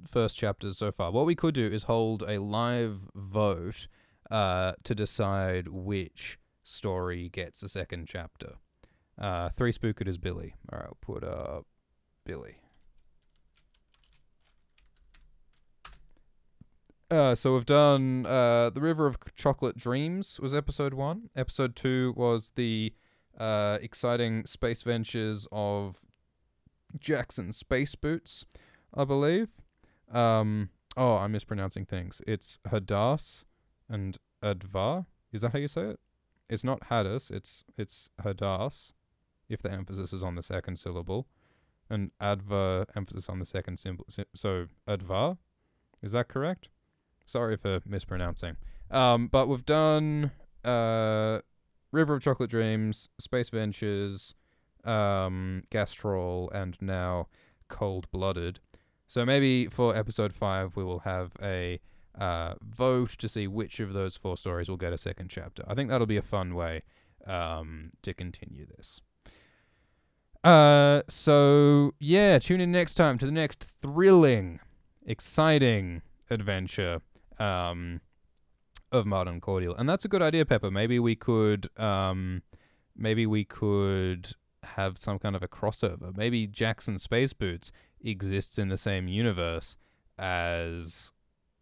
S1: first chapters so far. What we could do is hold a live vote to decide which story gets a second chapter. Three Spooked is Billy. Alright, I'll put up Billy. So we've done The River of Chocolate Dreams was episode 1. Episode 2 was the exciting space ventures of Jackson Space Boots, I believe. Oh, I'm mispronouncing things. It's Hadas and Advar. Is that how you say it? It's not Hadas, it's Hadas, if the emphasis is on the second syllable. And Advar, emphasis on the second symbol. So, Advar? Is that correct? Sorry for mispronouncing. But we've done River of Chocolate Dreams, Space Ventures, Gastrol, and now Cold Blooded. So maybe for episode 5 we will have a vote to see which of those 4 stories will get a second chapter. I think that'll be a fun way to continue this. So yeah, tune in next time to the next thrilling, exciting adventure of Marten Cordial. And that's a good idea, Pepper. Maybe we could have some kind of a crossover. Maybe Jackson Space Boots exists in the same universe as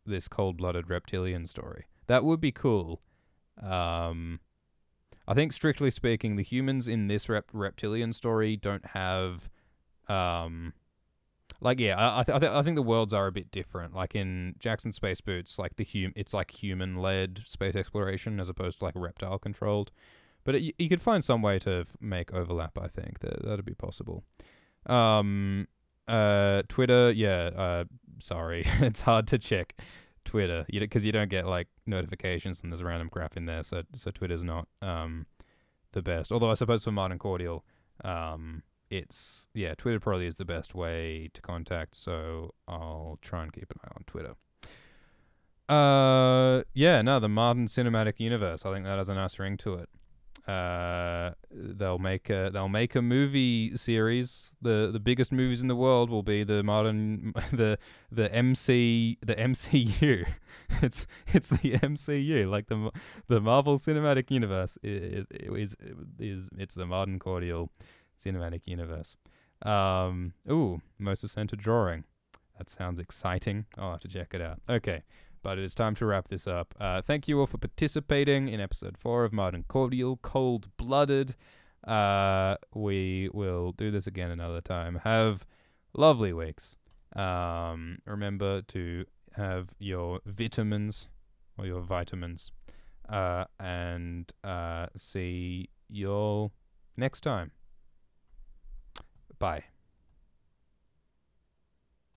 S1: this cold-blooded reptilian story. That would be cool. I think, strictly speaking, the humans in this reptilian story don't have I think the worlds are a bit different. Like in Jackson Space Boots, like it's like human-led space exploration as opposed to like reptile-controlled. But you could find some way to make overlap. I think that'd be possible. Twitter, yeah. Sorry, it's hard to check Twitter because you don't get like notifications and there's random crap in there. So Twitter's not the best. Although I suppose for Marten Cordial, Twitter probably is the best way to contact, so I'll try and keep an eye on Twitter. The Marten Cinematic Universe, I think that has a nice ring to it. They'll make a movie series. The biggest movies in the world will be the MCU. It's the MCU, like the Marvel Cinematic Universe it's the Marten Cordial Cinematic Universe. Most centered drawing. That sounds exciting. I'll have to check it out. Okay, but it is time to wrap this up. Thank you all for participating in episode 4 of Marten Cordial, Cold Blooded. We will do this again another time. Have lovely weeks. Remember to have your vitamins or your vitamins. And see you all next time. Bye.